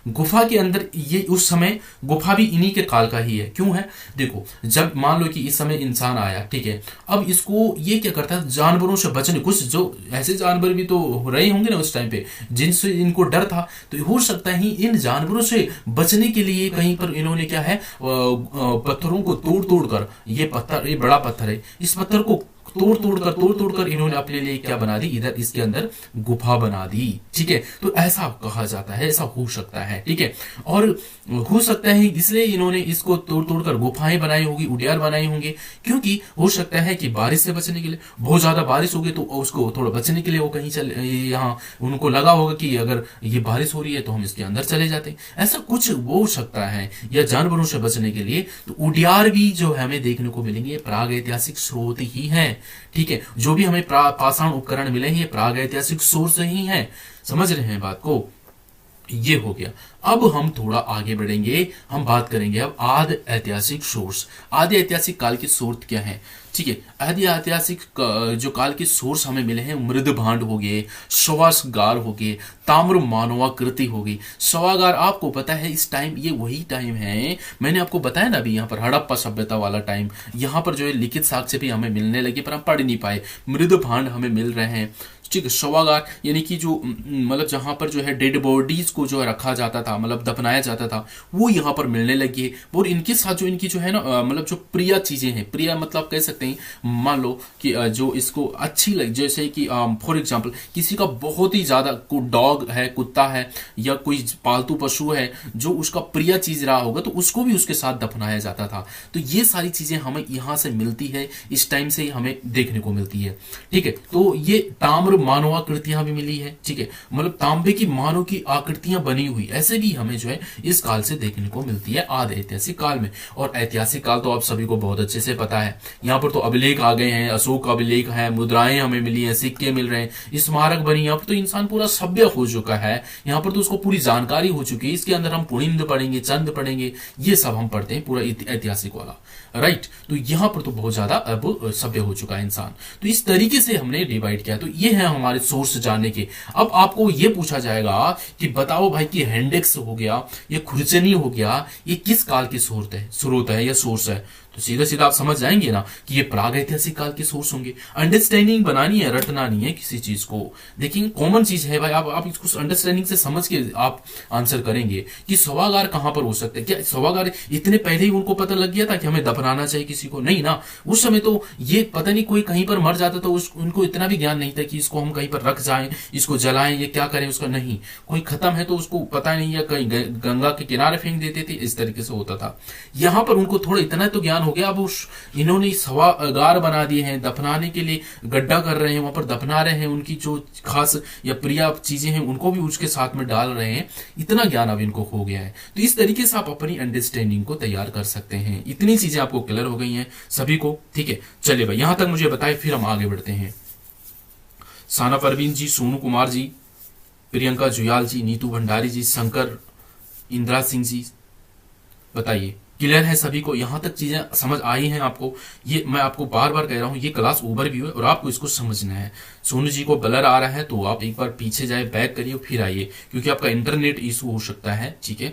गुफा के अंदर ये उस समय गुफा भी इन्हीं के काल का ही है। क्यों है? देखो जब मान लो कि इस समय इंसान आया, ठीक है, अब इसको ये क्या करता है जानवरों से बचने, कुछ जो ऐसे जानवर भी तो रहे होंगे ना उस टाइम पे जिनसे इनको डर था, तो हो सकता है इन जानवरों से बचने के लिए कहीं पर इन्होंने क्या है पत्थरों को तोड़ कर, ये पत्थर ये बड़ा पत्थर है, इस पत्थर को तोड़ कर इन्होंने अपने लिए क्या बना दी, इधर इसके अंदर गुफा बना दी। ठीक है, तो ऐसा कहा जाता है, ऐसा हो सकता है। ठीक है, और हो सकता है इसलिए इन्होंने इसको तोड़ कर गुफाएं बनाई होगी, उडियार बनाई होंगे, क्योंकि हो सकता है कि बारिश से बचने के लिए, बहुत ज्यादा बारिश होगी तो उसको थोड़ा बचने के लिए वो कहीं चले, यहाँ उनको लगा होगा कि अगर ये बारिश हो रही है तो हम इसके अंदर चले जाते हैं, ऐसा कुछ हो सकता है, या जानवरों से बचने के लिए। तो उडियार भी जो है हमें देखने को मिलेंगे प्राग ऐतिहासिक स्रोत ही है। ठीक है, जो भी हमें पाषाण उपकरण मिले हैं ये प्राग ऐतिहासिक सोर्स ही हैं। समझ रहे हैं बात को? ये हो गया। अब हम थोड़ा आगे बढ़ेंगे, हम बात करेंगे अब आदि ऐतिहासिक सोर्स। आदि ऐतिहासिक काल के सोर्स क्या है? ठीक है, आदि ऐतिहासिक जो काल के सोर्स हमें मिले हैं, मृद भांड हो गए, शवागार हो गए, ताम्र मानवाकृति हो गई। शवागार आपको पता है इस टाइम ये वही टाइम है, मैंने आपको बताया ना अभी यहाँ पर हड़प्पा सभ्यता वाला टाइम। यहाँ पर जो है लिखित साक्ष्य भी हमें मिलने लगे पर हम पढ़ नहीं पाए। मृद भांड हमें मिल रहे हैं। ठीक है, शवागार यानी कि जो मतलब जहां पर जो है डेड बॉडीज को जो रखा जाता था, मतलब दफनाया जाता था, वो यहाँ पर मिलने लगी है। और इनके साथ जो इनकी जो है ना मतलब जो प्रिय चीजें हैं, प्रिय मतलब कह सकते हैं, मान लो कि जो इसको अच्छी लगे, जैसे कि फॉर एग्जांपल किसी का बहुत ही ज्यादा डॉग है, कुत्ता है, या कोई पालतू पशु है जो उसका प्रिय चीज रहा होगा, तो उसको भी उसके साथ दफनाया जाता था। तो ये सारी चीजें हमें यहाँ से मिलती है, इस टाइम से हमें देखने को मिलती है। ठीक है, तो ये ताम्र मानव आकृतियां भी मिली है। ठीक है, मतलब तांबे की मानव की आकृतियां बनी हुई ऐसे भी हमें जो है इस काल से देखने को मिलती है, आदि ऐतिहासिक काल में। और ऐतिहासिक काल तो आप सभी को बहुत अच्छे से पता है। यहाँ पर तो अभिलेख आ गए हैं, अशोक अभिलेख है, मुद्राएं हमें मिली है, सिक्के मिल रहे हैं, स्मारक बनी। यहाँ पर तो इंसान पूरा सभ्य हो चुका है, यहाँ पर तो उसको पूरी जानकारी हो चुकी है। इसके अंदर हम पुणिंद पढ़ेंगे, चंद पढ़ेंगे, ये सब हम पढ़ते हैं पूरा ऐतिहासिक वाला, राइट। तो यहाँ पर तो बहुत ज्यादा अब सभ्य हो चुका है इंसान। तो इस तरीके से हमने डिवाइड किया। तो ये है हमारे सोर्स जानने के। अब आपको ये पूछा जाएगा कि बताओ भाई कि हैंडेक्स हो गया, ये खुरचनी हो गया, ये किस काल के स्रोत है या सोर्स है? तो सीधा सीधा आप समझ जाएंगे ना कि ये प्राग ऐतिहासिक काल के सोर्स होंगे। अंडरस्टैंडिंग बनानी है, रटना नहीं है किसी चीज को। देखिए कॉमन चीज है भाई, आप इसको अंडरस्टैंडिंग से समझ के आप आंसर करेंगे कि शवागार कहां पर हो सकते हैं। क्या शवागार इतने पहले ही उनको पता लग गया था कि हमें दफनाना चाहिए किसी को? नहीं ना, उस समय तो ये पता नहीं कोई कहीं पर मर जाता तो उनको इतना भी ज्ञान नहीं था कि इसको हम कहीं पर रख जाएं, इसको जलाएं, ये क्या करें उसका। नहीं, कोई खत्म है तो उसको पता नहीं, या कहीं गंगा के किनारे फेंक देते थे, इस तरीके से होता था। यहां पर उनको थोड़ा इतना तो ज्ञान हो गया। अब उस इन्होंने सभागार बना दिए हैं, दफनाने के लिए गड्ढा कर रहे हैं, वहां पर दफना रहे हैं, उनकी जो खास या प्रिय चीजें हैं उनको भी उसके साथ में डाल रहे हैं। इतना ज्ञान अब इनको हो गया है। तो इस तरीके से आप अपनी अंडरस्टैंडिंग को तैयार कर सकते हैं। इतनी चीजें आपको क्लियर हो गई हैं सभी को, ठीक है। चलिए भाई यहां तक मुझे बताएं, फिर हम आगे बढ़ते हैं। साना परवीन जी, सोनू कुमार जी, प्रियंका जुयाल जी, नीतू भंडारी जी, शंकर इंदिरा सिंह जी, बताइए क्लियर है सभी को? यहां तक चीजें समझ आई हैं आपको? ये मैं आपको बार बार कह रहा हूं, ये क्लास ओवरव्यू है और आपको इसको समझना है। सोनू जी को ब्लर आ रहा है तो आप एक बार पीछे जाए, बैक करिए, फिर आइए, क्योंकि आपका इंटरनेट इशू हो सकता है, ठीक है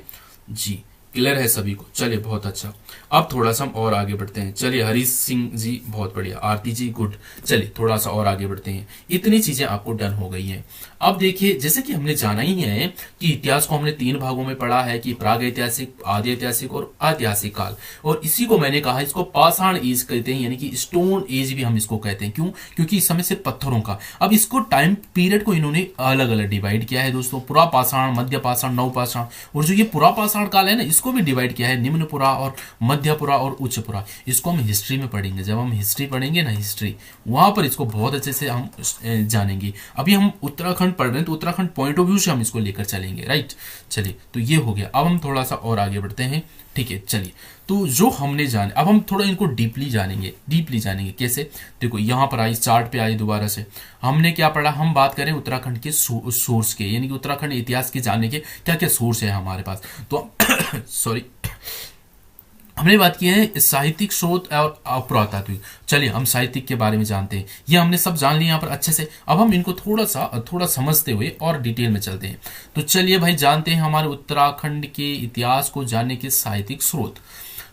जी। क्लियर है सभी को? चलिए बहुत अच्छा। अब थोड़ा सा हम और आगे बढ़ते हैं। चलिए हरीश सिंह जी बहुत बढ़िया, आरती जी गुड। चलिए थोड़ा सा और आगे बढ़ते हैं। इतनी चीजें आपको डन हो गई हैं। अब देखिए, जैसे कि हमने जाना ही है कि इतिहास को हमने 3 भागों में पढ़ा है कि प्राग ऐतिहासिक, आदि ऐतिहासिक और ऐतिहासिक काल। और इसी को मैंने कहा इसको पाषाण एज कहते हैं, यानी कि स्टोन एज भी हम इसको कहते हैं। क्यों? क्योंकि इस समय से पत्थरों का। अब इसको टाइम पीरियड को इन्होंने अलग अलग डिवाइड किया है दोस्तों, पुरा पाषाण, मध्य पाषाण, नव पाषाण। और जो ये पुरा पाषाण काल है ना, इसको भी डिवाइड किया है निम्न पुरा और मध्य पुरा और उच्च पुरा। इसको हम हिस्ट्री में पढ़ेंगे, जब हम हिस्ट्री पढ़ेंगे ना, हिस्ट्री, वहां पर इसको बहुत अच्छे से हम जानेंगे। अभी हम उत्तराखंड पढ़ रहे हैं तो उत्तराखंड पॉइंट ऑफ व्यू से हम इसको लेकर चलेंगे, राइट। चलिए तो ये हो गया। अब हम थोड़ा सा और आगे बढ़ते हैं, ठीक है। चलिए तो जो हमने जाने, अब हम थोड़ा इनको डीपली जानेंगे। डीपली जानेंगे कैसे? देखो यहां पर आई, चार्ट पे आई दोबारा से। हमने क्या पढ़ा? हम बात करें उत्तराखंड के सोर्स के, यानी कि उत्तराखंड इतिहास के जानने के क्या क्या सोर्स है हमारे पास। तो सॉरी, हमने बात की है साहित्यिक स्रोत और पुरातात्विक। चलिए हम साहित्यिक के बारे में जानते हैं, ये हमने सब जान लिया यहाँ पर अच्छे से। अब हम इनको थोड़ा समझते हुए और डिटेल में चलते हैं। तो चलिए भाई जानते हैं हमारे उत्तराखंड के इतिहास को जानने के साहित्यिक स्रोत।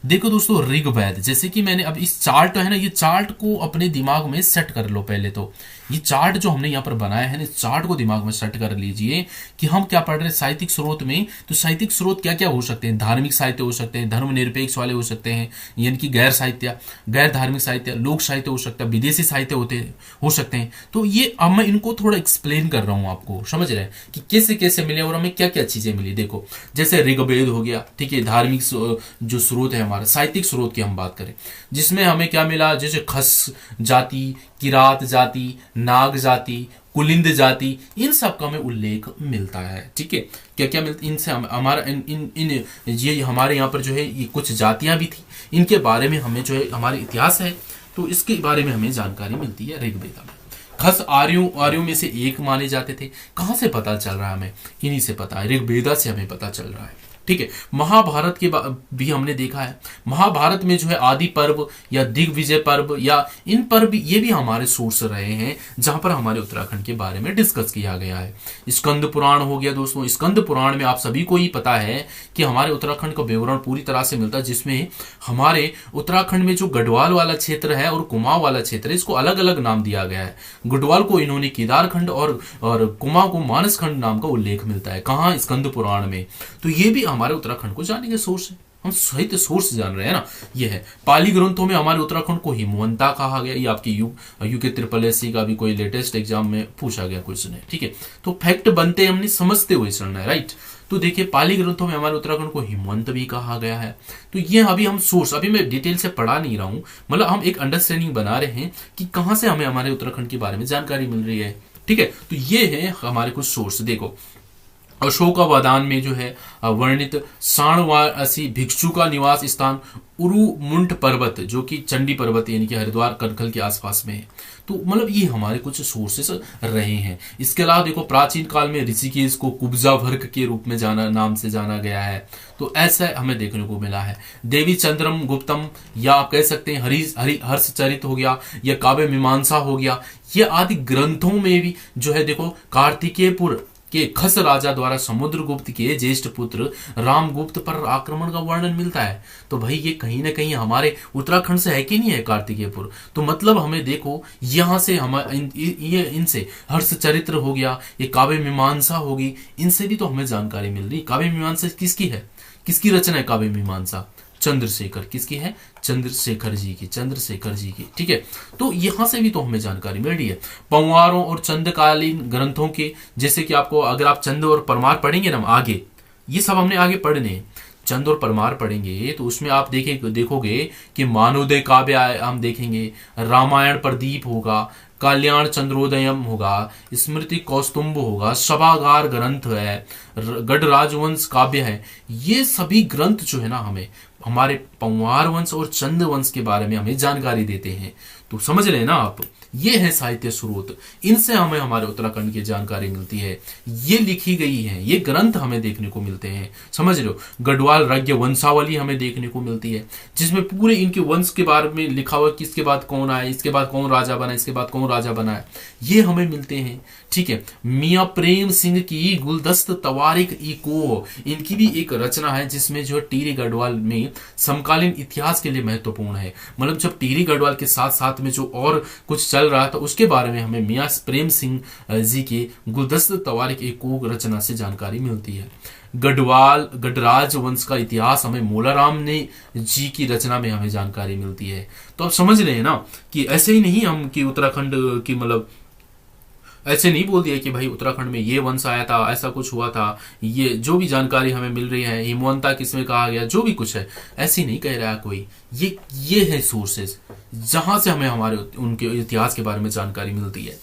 देखो दोस्तों, ऋग्वेद, जैसे कि मैंने अब इस चार्ट है ना, ये चार्ट को अपने दिमाग में सेट कर लो पहले। तो ये चार्ट जो हमने यहाँ पर बनाया है ना, इस चार्ट को दिमाग में सेट कर लीजिए कि हम क्या पढ़ रहे हैं साहित्यिक स्रोत में। तो साहित्यिक स्रोत क्या क्या हो सकते हैं? धार्मिक साहित्य हो सकते हैं, धर्मनिरपेक्ष वाले हो सकते हैं, यानी कि गैर साहित्य, गैर धार्मिक साहित्य, लोक साहित्य हो सकता है, विदेशी साहित्य हो सकते हैं। तो ये अब मैं इनको थोड़ा एक्सप्लेन कर रहा हूं, आपको समझ रहे हैं कि कैसे कैसे मिले और हमें क्या क्या चीजें मिली। देखो जैसे ऋग्वेद हो गया, ठीक है, धार्मिक जो स्रोत है हमारा, साहित्यिक स्रोत की हम बात करें, जिसमें हमें क्या मिला? जैसे खस जाति, किरात जाति, नाग जाति, कुलिंद जाति, इन सब का हमें उल्लेख मिलता है, ठीक है। क्या क्या मिलता? इनसे हमारा ये हमारे यहाँ पर जो है ये कुछ जातियां भी थी, इनके बारे में हमें जो है हमारे इतिहास है तो इसके बारे में हमें जानकारी मिलती है ऋग्वेद में। खस आर्यों में से एक माने जाते थे। कहां से पता चल रहा है हमें? इन्हीं से पता है, ऋग्वेद से हमें पता चल रहा है, ठीक है। महाभारत के भी हमने देखा है, महाभारत में जो है आदि पर्व या दिग्विजय पर्व या इन पर्व, ये भी हमारे सोर्स रहे हैं जहां पर हमारे उत्तराखंड के बारे में डिस्कस किया गया है। स्कंद पुराण हो गया दोस्तों, स्कंद पुराण में आप सभी को ही पता है कि हमारे उत्तराखंड का विवरण पूरी तरह से मिलता है, जिसमें हमारे उत्तराखंड में जो गढ़वाल वाला क्षेत्र है और कुमाऊं वाला क्षेत्र है, इसको अलग अलग नाम दिया गया है। गढ़वाल को इन्होंने केदारखंड और कुमाऊं को मानसखंड नाम का उल्लेख मिलता है। कहाँ? स्कंद पुराण में। तो ये भी हमारे उत्तराखंड को जानने के सोर्स है, हम साहित्य सोर्स जान रहे हैं ना, ये है। पाली ग्रंथों में हमारे उत्तराखंड को हिमवंता कहा गया। ये आपकी यूके SSS का भी कोई लेटेस्ट एग्जाम में पूछा गया क्वेश्चन है, ठीक है। तो फैक्ट बनते हमने समझते हुए चलना है, राइट। तो देखिए पाली ग्रंथों में हमारे उत्तराखंड को हिमवंत भी कहा गया है। तो ये अभी हम सोर्स, अभी मैं डिटेल से पढ़ा नहीं रहा हूं, मतलब हम एक अंडरस्टैंडिंग बना रहे हैं कि कहां से हमें हमारे उत्तराखंड के बारे में जानकारी मिल रही है, ठीक है। तो ये है हमारे कुछ सोर्स। देखो अशोकावदान में जो है वर्णित शाणवासी भिक्षु का निवास स्थान उरुमुंट पर्वत, जो कि चंडी पर्वत यानी कि हरिद्वार कनखल के आसपास में है। तो मतलब ये हमारे कुछ सोर्सेस रहे हैं। इसके अलावा देखो प्राचीन काल में ऋषिकेश को कुब्जा वर्ग के रूप में नाम से जाना गया है। तो ऐसा हमें देखने को मिला है। देवी चंद्रम गुप्तम, या आप कह सकते हैं हर्षचरित हो गया, या काव्य मीमांसा हो गया, ये आदि ग्रंथों में भी जो है देखो कार्तिकेयपुर के खस राजा द्वारा समुद्रगुप्त के ज्येष्ठ पुत्र रामगुप्त पर आक्रमण का वर्णन मिलता है। तो भाई ये कहीं ना कहीं हमारे उत्तराखंड से है कि नहीं है कार्तिकेयपुर? तो मतलब हमें देखो यहां से हम इनसे हर्षचरित्र हो गया, ये काव्य मीमांसा होगी, इनसे भी तो हमें जानकारी मिल रही। काव्य मीमांसा किसकी है? किसकी रचना है काव्य मीमांसा? चंद्रशेखर। किसकी है? चंद्रशेखर जी की, ठीक है। तो यहां से भी तो हमें जानकारी मिल रही है। पंवारों और चंदकालीन ग्रंथों के, जैसे कि आपको अगर आप चंद और परमार पढ़ेंगे ना आगे, ये सब हमने आगे पढ़ने हैं। चंद और परमार पढ़ेंगे तो उसमें आप देखोगे कि मानवोदय काव्य हम देखेंगे, रामायण प्रदीप होगा, कल्याण चंद्रोदयम होगा, स्मृति कौस्तुंभ होगा, सभागार ग्रंथ है, गढ़ राजवंश काव्य है। ये सभी ग्रंथ जो है ना हमें हमारे पंवार वंश और चंद वंश के बारे में हमें जानकारी देते हैं। तो समझ रहे हैं ना आप, ये है साहित्य स्रोत, इनसे हमें हमारे उत्तराखंड की जानकारी मिलती है। ये लिखी गई है, ये ग्रंथ हमें देखने को मिलते हैं, समझ रहे हो। गढ़वाल राज्य वंशावली हमें देखने को मिलती है, जिसमें पूरे इनके वंश के बारे में लिखा हुआ कि इसके बाद कौन आया, इसके बाद कौन राजा बना, इसके बाद कौन राजा बना है, ये हमें मिलते हैं। ठीक है, मियाँ प्रेम सिंह की गुलदस्त तवारिक इको, इनकी भी एक रचना है जिसमें जो टिहरी गढ़वाल में समकालीन इतिहास के लिए महत्वपूर्ण है। मतलब जब टिहरी गढ़वाल के साथ साथ में जो और कुछ चल रहा था उसके बारे में हमें मियाँ प्रेम सिंह जी के गुलदस्त तवारिक इको रचना से जानकारी मिलती है। गढ़राज वंश का इतिहास हमें मोलाराम ने जी की रचना में हमें जानकारी मिलती है। तो आप समझ रहे हैं ना कि ऐसे ही नहीं हम कि उत्तराखंड की मतलब ऐसे नहीं बोल दिया कि भाई उत्तराखंड में ये वंश आया था, ऐसा कुछ हुआ था। ये जो भी जानकारी हमें मिल रही है, हिमवंता किसमें कहा गया, जो भी कुछ है, ऐसे नहीं कह रहा है कोई। ये है सोर्सेज जहां से हमें हमारे उनके इतिहास के बारे में जानकारी मिलती है।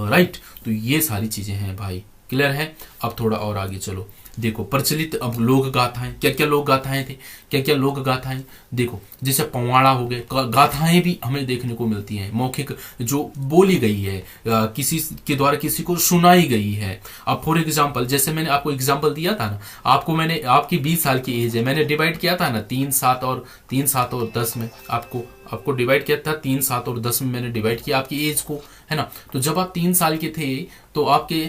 राइट, तो ये सारी चीजें हैं भाई, क्लियर है। अब थोड़ा और आगे चलो, देखो प्रचलित अब लोक गाथाएं, क्या क्या लोक गाथाएं थे, क्या क्या लोक गाथाएं। देखो जैसे पवाड़ा हो गए, गाथाएं भी हमें देखने को मिलती हैं, मौखिक जो बोली गई है, किसी के द्वारा किसी को सुनाई गई है। अब फॉर एग्जाम्पल जैसे मैंने आपको एग्जाम्पल दिया था ना, आपको मैंने, आपकी 20 साल की एज है, मैंने डिवाइड किया था ना 3, 7 और 10 में, आपको डिवाइड किया था 3, 7 और 10 में मैंने डिवाइड किया आपकी एज को, है ना। तो जब आप 3 साल के थे तो आपके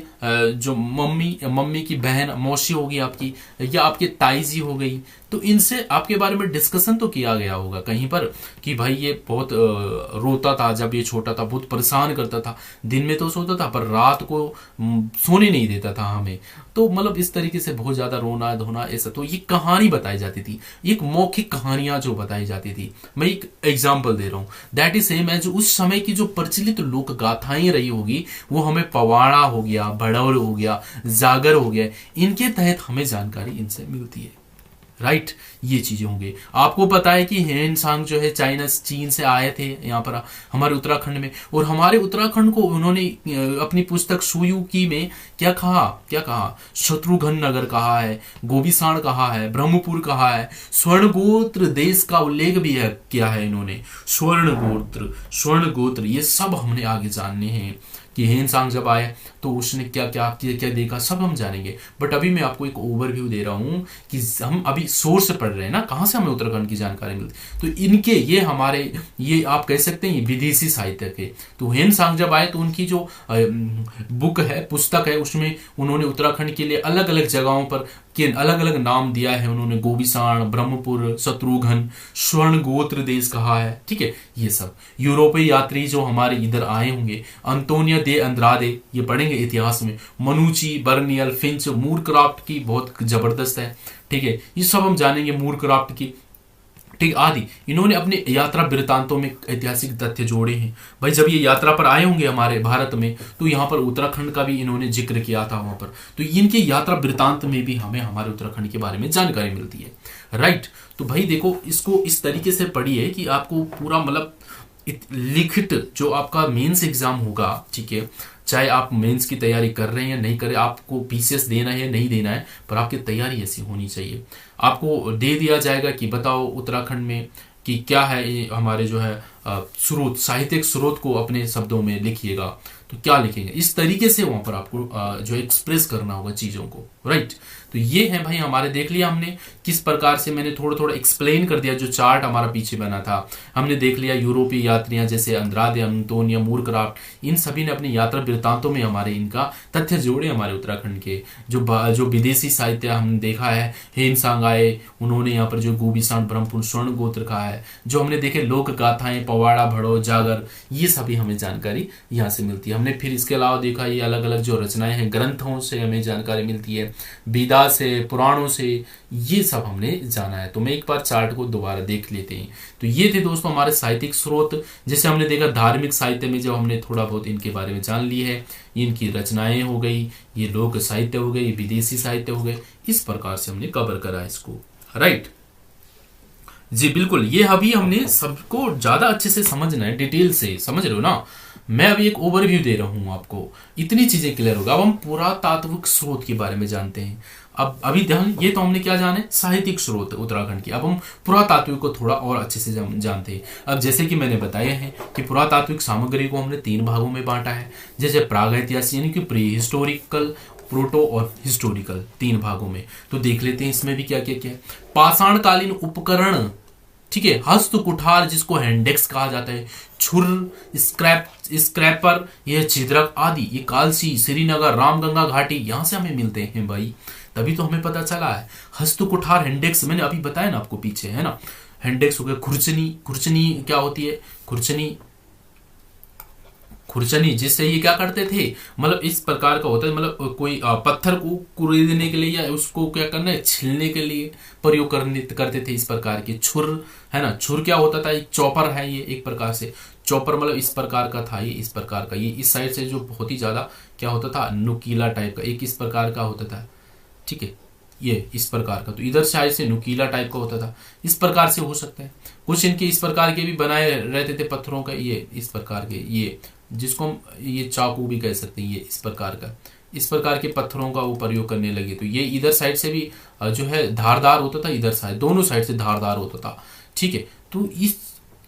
जो मम्मी की बहन मौसी होगी आपकी, या आपके ताई जी हो गई, तो इनसे आपके बारे में डिस्कशन तो किया गया होगा कहीं पर कि भाई ये बहुत रोता था जब ये छोटा था, बहुत परेशान करता था, दिन में तो सोता था पर रात को सोने नहीं देता था हमें। तो मतलब इस तरीके से बहुत ज्यादा रोना धोना ऐसा, तो ये कहानी बताई जाती थी, एक मौखिक कहानियां जो बताई जाती थी। मैं एक एग्जाम्पल दे रहा हूं, दैट इज सेम एज उस समय की जो प्रचलित लोक गाथाएं रही होगी, वो हमें पवाड़ा हो गया, भड़ौर हो गया, जागर हो गया, इनके तहत हमें जानकारी इनसे मिलती है। राइट, ये चीजें होंगी। आपको पता है कि हेन सांग जो है चीन से आए थे यहाँ पर हमारे उत्तराखंड में, और हमारे उत्तराखंड को उन्होंने अपनी पुस्तक सुयुकी में क्या कहा, शत्रुघ्न नगर कहा है, गोबिसाण कहा है, ब्रह्मपुर कहा है, स्वर्ण गोत्र देश का उल्लेख भी किया है इन्होंने। स्वर्ण गोत्र ये सब हमने आगे जानने हैं कि हेन सांग जब आए तो उसने क्या क्या देखा, सब हम जानेंगे। बट अभी मैं आपको एक ओवरव्यू दे रहा हूं कि हम अभी सोर्स से पढ़ रहे हैं ना, कहां से हमें उत्तराखंड की जानकारी मिलती। तो इनके ये आप कह सकते हैं विदेशी साहित्य के। तो हेन सांग जब आए तो उनकी जो बुक है, पुस्तक है, उसमें उन्होंने उत्तराखंड के लिए अलग अलग जगहों पर के अलग अलग नाम दिया है उन्होंने, गोबिसाण, ब्रह्मपुर, शत्रुघ्न, स्वर्ण गोत्र देश कहा है। ठीक है, ये सब यूरोपीय यात्री जो हमारे इधर आए होंगे, अंतोनियो दे अंद्रादे, ये पढ़ेंगे इतिहास में, मनुची, बर्नियल, फिंच, मूरक्राफ्ट की बहुत जबरदस्त है। ठीक है, ये सब हम जानेंगे मूरक्राफ्ट की, ठीक आदि। इन्होंने अपने यात्रा वृत्तांतों में ऐतिहासिक तथ्य जोड़े हैं। भाई जब ये यात्रा पर आए होंगे हमारे भारत में, तो यहाँ पर उत्तराखंड का भी इन्होंने जिक्र किया था वहां पर, तो इनके यात्रा वृत्तांत में भी हमें हमारे उत्तराखंड के बारे में जानकारी मिलती है। राइट, तो भाई देखो इसको इस तरीके से पढ़िए कि आपको पूरा मतलब लिखित जो आपका मेंस एग्जाम होगा, ठीक है, चाहे आप मेंस की तैयारी कर रहे हैं या नहीं कर रहे, आपको पीसीएस देना है या नहीं देना है, पर आपकी तैयारी ऐसी होनी चाहिए। आपको दे दिया जाएगा कि बताओ उत्तराखंड में कि क्या है हमारे जो है स्रोत, साहित्यिक स्रोत को अपने शब्दों में लिखिएगा, तो क्या लिखेंगे, इस तरीके से वहां पर आपको जो एक्सप्रेस करना होगा चीजों को। राइट, तो ये है भाई हमारे, देख लिया हमने किस प्रकार से, मैंने थोड़ा थोड़ा एक्सप्लेन कर दिया जो चार्ट हमारा पीछे बना था। हमने देख लिया यूरोपीय यात्रियां जैसे अंद्रादे, अंतोनियो, मूरक्राफ्ट, इन सभी ने अपनी यात्रा वृत्तांतों में हमारे इनका तथ्य जोड़े हमारे उत्तराखंड के। जो विदेशी साहित्य हमने देखा है, हेन सांग आए, उन्होंने यहाँ पर जो गोबिसाण, ब्रह्मपुर, स्वर्ण गोत्र कहा है, जो हमने देखे लोक गाथाएं, पवाड़ा, भड़ो, जागर, ये सभी हमें जानकारी यहाँ से मिलती है। हमने फिर इसके अलावा देखा ये अलग अलग जो रचनाएं हैं, ग्रंथों से हमें जानकारी मिलती है, वेदा से, पुराणों से, ये सब हमने जाना है। तो मैं एक बार चार्ट को दोबारा देख लेते हैं। तो ये थे दोस्तों हमारे साहित्यिक स्रोत। जैसे हमने देखा धार्मिक साहित्य में जब हमने थोड़ा बहुत इनके बारे में जान ली है, इनकी रचनाएं हो गई, ये लोक साहित्य हो गई, विदेशी साहित्य हो गए, इस प्रकार से हमने कवर करा इसको। राइट। जी बिल्कुल, ये अभी हमने सबको ज्यादा अच्छे से समझना है, डिटेल से, समझ रहे हो ना। मैं अभी एक ओवरव्यू दे रहा हूं आपको, इतनी चीजें क्लियर होगा। अब हम पुरातात्विक स्रोत के बारे में जानते हैं। अब अभी ध्यान, ये तो हमने क्या जाने, साहित्यिक स्रोत उत्तराखंड की। अब हम पुरातात्विक को थोड़ा और अच्छे से जानते हैं। अब जैसे कि मैंने बताया है कि पुरातात्विक सामग्री को हमने 3 भागों में बांटा है। जैसे प्रागैतिहासिक यानी कि प्री हिस्टोरिकल, प्रोटो और हिस्टोरिकल, 3 भागों में। तो देख लेते हैं इसमें भी क्या क्या क्या है। पाषाणकालीन उपकरण, ठीक है, हस्त कुठार जिसको हैंडेक्स कहा जाता है, छुर, स्क्रैपर, यह छिद्रक आदि, ये कालसी, श्रीनगर, रामगंगा घाटी, यहां से हमें मिलते हैं भाई। तभी तो हमें पता चला है। हस्त कुठार हैंडेक्स मैंने अभी बताया ना आपको पीछे, है ना। हैंडेक्स हो गया। खुरचनी, खुरचनी क्या होती है, खुरचनी, खुरचनी जिससे ये क्या करते थे, मतलब इस प्रकार का होता है, मतलब कोई पत्थर को कुरेदने के लिए या उसको क्या करना है, छिलने के लिए प्रयोग करते थे इस प्रकार के। छुर, है ना, छुर क्या होता था, एक चॉपर है ये एक प्रकार से। चॉपर मतलब इस प्रकार का था, ये इस प्रकार का, ये इस साइड से जो बहुत ही ज्यादा क्या होता था, नुकीला टाइप का, एक इस प्रकार का होता था, ठीक है, ये इस प्रकार का। तो इधर साइड से नुकीला टाइप का होता था, इस प्रकार से हो सकता है। कुछ इनके इस प्रकार के भी बनाए रहते थे पत्थरों का, ये इस प्रकार के, ये जिसको हम ये चाकू भी कह सकते हैं, ये इस प्रकार का, इस प्रकार के पत्थरों का वो प्रयोग करने लगे। तो ये इधर साइड से भी जो है धारदार होता था, इधर साइड, दोनों साइड से धारदार होता था, ठीक है। तो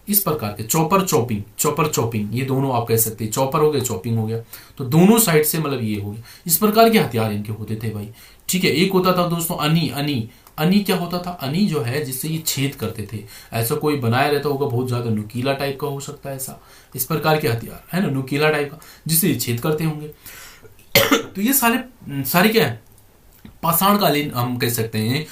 इस प्रकार के चॉपर, चॉपिंग, चॉपर चॉपिंग, ये दोनों आप कह सकते हैं। चॉपर हो गया, चॉपिंग हो गया, तो दोनों साइड से मतलब ये हो गया। इस प्रकार के हथियार इनके होते थे भाई, ठीक है। एक होता था दोस्तों अनी, अनी, अनी क्या होता था, अनी जो है जिससे ये छेद करते थे। ऐसा कोई बनाया रहता होगा बहुत ज्यादा नुकीला टाइप का हो सकता है, ऐसा इस प्रकार के हथियार, है ना, नुकीला टाइप का, जिससे ये छेद करते होंगे। तो ये सारे सारे क्या है, पाषाणकालीन हम कह सकते हैं,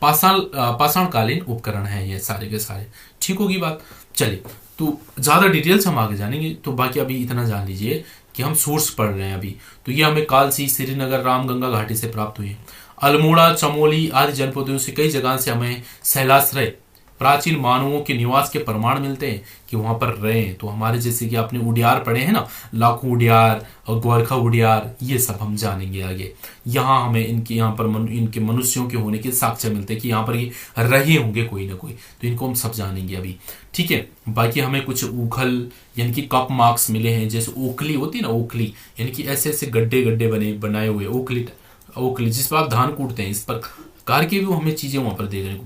पाषाणकालीन उपकरण है ये सारे के सारे, ठीक होगी बात। चलिए, तो ज्यादा डिटेल्स हम आगे जानेंगे, तो बाकी अभी इतना जान लीजिए कि हम सोर्स पढ़ रहे हैं अभी। तो ये हमें कालसी, श्रीनगर, रामगंगा घाटी से प्राप्त हुए। अल्मोड़ा, चमोली आदि जनपदों से कई जगह से हमें शैलाश्रय, प्राचीन मानवों के निवास के प्रमाण मिलते हैं कि वहां पर रहे। तो हमारे जैसे कि आपने उडियार पढ़े हैं ना, लाखों उडियार और गोरखा उडियार, ये सब हम जानेंगे आगे। यहाँ हमें इनके यहाँ पर इनके मनुष्यों के होने के साक्ष्य मिलते हैं कि यहाँ पर ये रहे होंगे कोई ना कोई, तो इनको हम सब जानेंगे अभी, ठीक है। बाकी हमें कुछ उखल यानी कि कप मार्क्स मिले हैं, जैसे ओखली होती है ना, ओखली यानी कि ऐसे ऐसे गड्ढे गड्ढे बनाए हुए ओखली, ओखली जिस पर आप धान कूटते हैं, इस प्रकार के भी हमें चीजें वहां पर देखने को,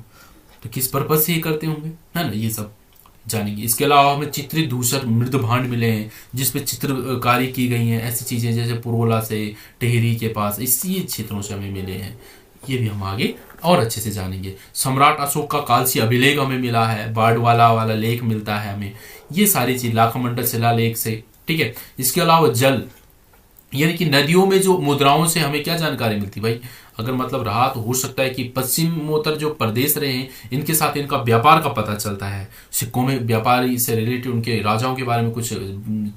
तो किस पर्पज से ये करते होंगे, है ना, ये सब जानेंगे। इसके अलावा हमें चित्रित धूसर मृद भांड मिले हैं जिसपे चित्रकारी की गई हैं, ऐसी चीजें जैसे पुरोला से टेहरी के पास, इसी क्षेत्रों से हमें मिले हैं। ये भी हम आगे और अच्छे से जानेंगे। सम्राट अशोक का कालसी अभिलेख हमें मिला है, बाड़वाला वाला लेख मिलता है हमें, ये सारी चीज लाखामंडल शिलालेख से, ठीक है। इसके अलावा जल यानी कि नदियों में जो मुद्राओं से हमें क्या जानकारी मिलती भाई, अगर मतलब रहा तो हो सकता है कि पश्चिमोत्तर जो प्रदेश रहे हैं इनके साथ इनका व्यापार का पता चलता है। सिक्कों में व्यापारी से रिलेटेड उनके राजाओं के बारे में कुछ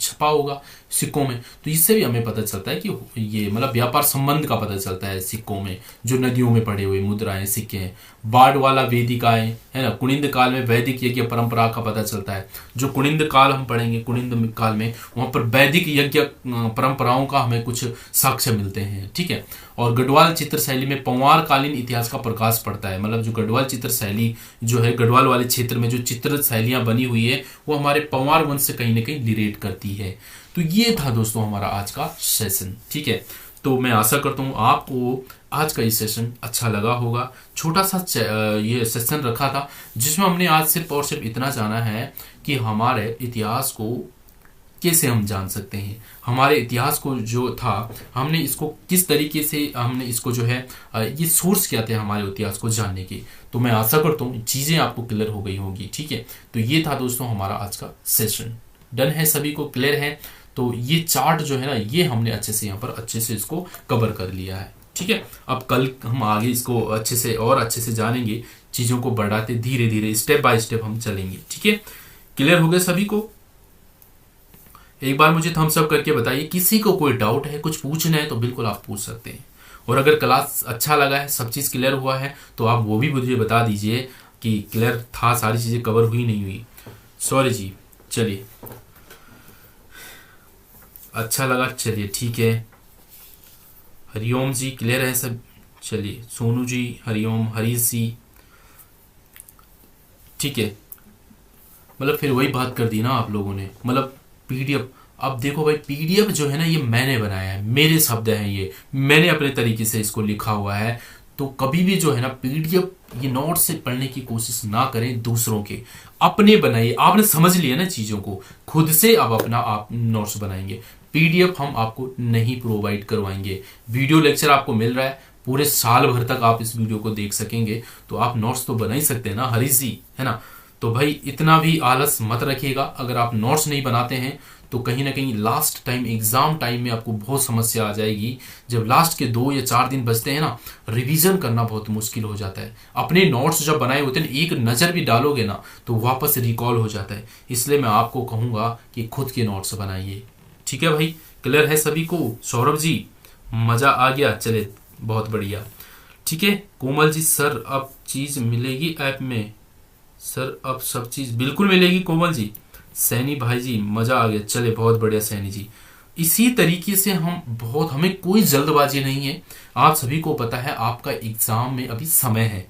छपा होगा सिक्कों में, तो इससे भी हमें पता चलता है कि ये मतलब व्यापार संबंध का पता चलता है सिक्कों में, जो नदियों में पड़े हुए मुद्राएं सिक्के हैं। बाढ़ वाला वेदिकाएं, है ना, कुनिंद काल में वैदिक यज्ञ परंपरा का पता चलता है। जो कुनिंद काल हम पढ़ेंगे, कुनिंद काल में वहां पर वैदिक यज्ञ परंपराओं का हमें कुछ साक्ष्य मिलते हैं, ठीक है। और गढ़वाल चित्र शैली में पंवार कालीन इतिहास का प्रकाश पड़ता है, मतलब जो गढ़वाल चित्र शैली जो है, गढ़वाल वाले क्षेत्र में जो चित्र शैलियां बनी हुई है वो हमारे पंवार वंश से कहीं ना कहीं रिलेट करती है। तो ये था दोस्तों हमारा आज का सेशन, ठीक है। तो मैं आशा करता हूँ आपको आज का ये सेशन अच्छा लगा होगा। छोटा सा ये सेशन रखा था जिसमें हमने आज सिर्फ और सिर्फ इतना जाना है कि हमारे इतिहास को कैसे हम जान सकते हैं, हमारे इतिहास को जो था हमने इसको किस तरीके से हमने इसको जो है ये सोर्स क्या थे हमारे इतिहास को जानने के। तो मैं आशा करता हूँ चीजें आपको क्लियर हो गई होंगी, ठीक है। तो ये था दोस्तों हमारा आज का सेशन। डन है, सभी को क्लियर है। तो ये चार्ट जो है ना, ये हमने अच्छे से यहाँ पर अच्छे से इसको कवर कर लिया है, ठीक है। अब कल हम आगे इसको अच्छे से और अच्छे से जानेंगे, चीजों को बढ़ाते धीरे धीरे स्टेप बाय स्टेप हम चलेंगे, ठीक है। क्लियर हो गया सभी को? एक बार मुझे थम्स अप करके बताइए, किसी को कोई डाउट है, कुछ पूछना है तो बिल्कुल आप पूछ सकते हैं। और अगर क्लास अच्छा लगा है, सब चीज क्लियर हुआ है, तो आप वो भी मुझे बता दीजिए कि क्लियर था, सारी चीजें कवर हुई नहीं हुई। सॉरी जी, चलिए अच्छा लगा, चलिए ठीक है। हरिओम जी क्लियर है सब, चलिए। सोनू जी हरिओम, हरीश जी ठीक है, मतलब फिर वही बात कर दी ना आप लोगों ने, मतलब पीडीएफ। अब देखो भाई, पीडीएफ जो है ना ये मैंने बनाया है, मेरे शब्द हैं ये, मैंने अपने तरीके से इसको लिखा हुआ है। तो कभी भी जो है ना पीडीएफ ये नोट से पढ़ने की कोशिश ना करें दूसरों के, अपने बनाइए। आपने समझ लिया ना चीजों को, खुद से अब अपना आप नोट्स बनाएंगे। पीडीएफ हम आपको नहीं प्रोवाइड करवाएंगे। वीडियो लेक्चर आपको मिल रहा है, पूरे साल भर तक आप इस वीडियो को देख सकेंगे, तो आप नोट्स तो बना ही सकते हैं ना हरीश जी, है ना। तो भाई इतना भी आलस मत रखिएगा। अगर आप नोट्स नहीं बनाते हैं तो कहीं ना कहीं लास्ट टाइम एग्जाम टाइम में आपको बहुत समस्या आ जाएगी। जब लास्ट के 2 या 4 दिन बचते हैं ना, रिवीजन करना बहुत मुश्किल हो जाता है। अपने नोट्स जब बनाए होते हैं, एक नजर भी डालोगे ना तो वापस रिकॉल हो जाता है। इसलिए मैं आपको कहूंगा कि खुद के नोट्स बनाइए। ठीक है भाई, क्लियर है सभी को? सौरभ जी मजा आ गया, चले बहुत बढ़िया। ठीक है कोमल जी, सर अब चीज मिलेगी ऐप में? सर अब सब चीज बिल्कुल मिलेगी कोमल जी। सैनी भाई जी मजा आ गया, चले बहुत बढ़िया सैनी जी। इसी तरीके से हमें कोई जल्दबाजी नहीं है। आप सभी को पता है आपका एग्जाम में अभी समय है,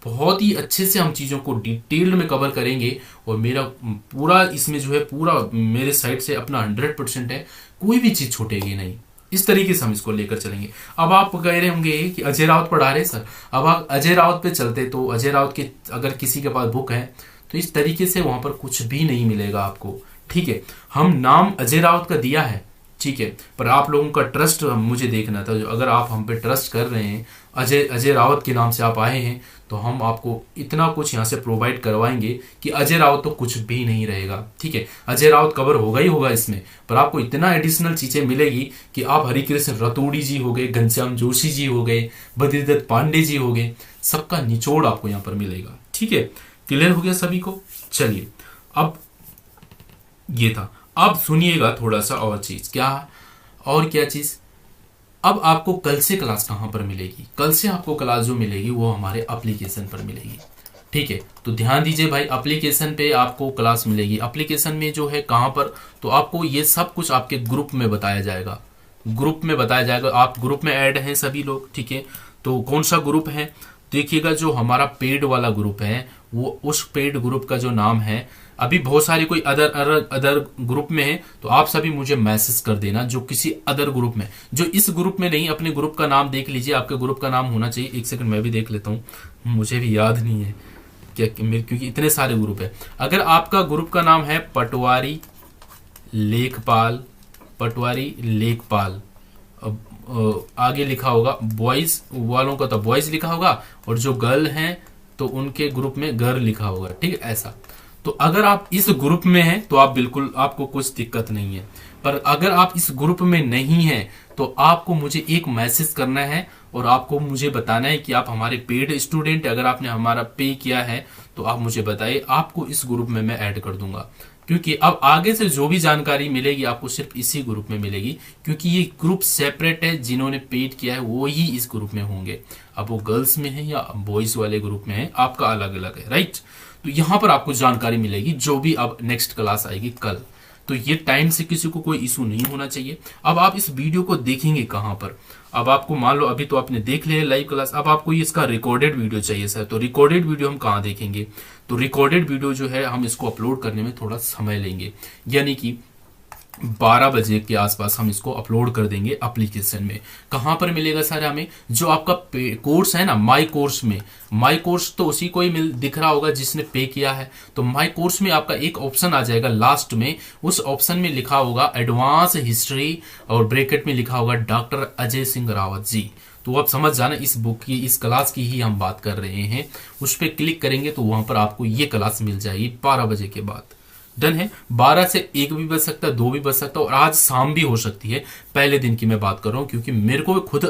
बहुत ही अच्छे से हम चीजों को डिटेल्ड में कवर करेंगे। और मेरा पूरा इसमें जो है पूरा मेरे साइड से अपना 100% है, कोई भी चीज छूटेगी नहीं। इस तरीके से हम इसको लेकर चलेंगे। अब आप कह रहे होंगे कि अजय राउत पढ़ा रहे सर, अब आप अजय राउत पे चलते तो अजय राउत के अगर किसी के पास बुक है तो इस तरीके से वहां पर कुछ भी नहीं मिलेगा आपको। ठीक है, हम नाम अजय राउत का दिया है, ठीक है, पर आप लोगों का ट्रस्ट मुझे देखना था। अगर आप हम पे ट्रस्ट कर रहे हैं, अजय रावत के नाम से आप आए हैं, तो हम आपको इतना कुछ यहाँ से प्रोवाइड करवाएंगे कि अजय रावत तो कुछ भी नहीं रहेगा। ठीक है, अजय रावत कवर होगा ही होगा इसमें, पर आपको इतना एडिशनल चीजें मिलेगी कि आप हरिकृष्ण रतूड़ी जी हो गए, घनश्याम जोशी जी हो गए, बद्रीदत्त पांडे जी हो गए, सबका निचोड़ आपको यहाँ पर मिलेगा। ठीक है, क्लियर हो गया सभी को? चलिए, अब ये था। अब सुनिएगा थोड़ा सा और चीज, क्या चीज। अब आपको कल से क्लास कहां पर मिलेगी? कल से आपको क्लास जो मिलेगी वो हमारे एप्लीकेशन पर मिलेगी। ठीक है, तो ध्यान दीजिए भाई, एप्लीकेशन पे आपको क्लास मिलेगी। एप्लीकेशन में जो है कहां पर, तो आपको ये सब कुछ आपके ग्रुप में बताया जाएगा। ग्रुप में बताया जाएगा, आप ग्रुप में ऐड हैं सभी लोग। ठीक है, तो कौन सा ग्रुप है देखिएगा, जो हमारा पेड वाला ग्रुप है वो उस पेड ग्रुप का जो नाम है, अभी बहुत सारे कोई अदर ग्रुप में है तो आप सभी मुझे मैसेज कर देना जो किसी अदर ग्रुप में, जो इस ग्रुप में नहीं, अपने ग्रुप का नाम देख लीजिए, आपके ग्रुप का नाम होना चाहिए। एक सेकंड मैं भी देख लेता हूँ, मुझे भी याद नहीं है क्या, क्योंकि इतने सारे ग्रुप है। अगर आपका ग्रुप का नाम है पटवारी लेखपाल, आगे लिखा होगा बॉयज वालों का तो बॉयज लिखा होगा, और जो गर्ल हैं तो उनके ग्रुप में गर्ल लिखा होगा। ठीक है, ऐसा। तो अगर आप इस ग्रुप में हैं तो आप बिल्कुल, आपको कुछ दिक्कत नहीं है। पर अगर आप इस ग्रुप में नहीं हैं तो आपको मुझे एक मैसेज करना है और आपको मुझे बताना है कि आप हमारे पेड स्टूडेंट, अगर आपने हमारा पे किया है तो आप मुझे बताइए, आपको इस ग्रुप में मैं ऐड कर दूंगा। क्योंकि अब आगे से जो भी जानकारी मिलेगी आपको सिर्फ इसी ग्रुप में मिलेगी, क्योंकि ये ग्रुप सेपरेट है। जिन्होंने पेड किया है वो ही इस ग्रुप में होंगे, अब वो गर्ल्स में है या बॉयज वाले ग्रुप में है, आपका अलग अलग है, राइट। तो यहां पर आपको जानकारी मिलेगी जो भी अब नेक्स्ट क्लास आएगी कल। तो ये टाइम से किसी को कोई इशू नहीं होना चाहिए। अब आप इस वीडियो को देखेंगे कहां पर? अब आपको मान लो अभी तो आपने देख लिया लाइव क्लास, अब आपको ये इसका रिकॉर्डेड वीडियो चाहिए सर, तो रिकॉर्डेड वीडियो हम कहां देखेंगे? तो रिकॉर्डेड वीडियो जो है हम इसको अपलोड करने में थोड़ा समय लेंगे, यानी कि 12 बजे के आसपास हम इसको अपलोड कर देंगे एप्लीकेशन में। कहां पर मिलेगा सर हमें? जो आपका कोर्स है ना, माई कोर्स में, माई कोर्स तो उसी को ही दिख रहा होगा जिसने पे किया है। तो माई कोर्स में आपका एक ऑप्शन आ जाएगा लास्ट में, उस ऑप्शन में लिखा होगा एडवांस हिस्ट्री और ब्रैकेट में लिखा होगा डॉक्टर अजय सिंह रावत जी। तो आप समझ जाना इस बुक की, इस क्लास की ही हम बात कर रहे हैं। उस पर क्लिक करेंगे तो वहां पर आपको ये क्लास मिल जाएगी 12 बजे के बाद। डन है, 12 से 1 भी बज सकता है, 2 भी बज सकता है, और आज शाम भी हो सकती है। पहले दिन की मैं बात कर रहा हूं, क्योंकि मेरे को खुद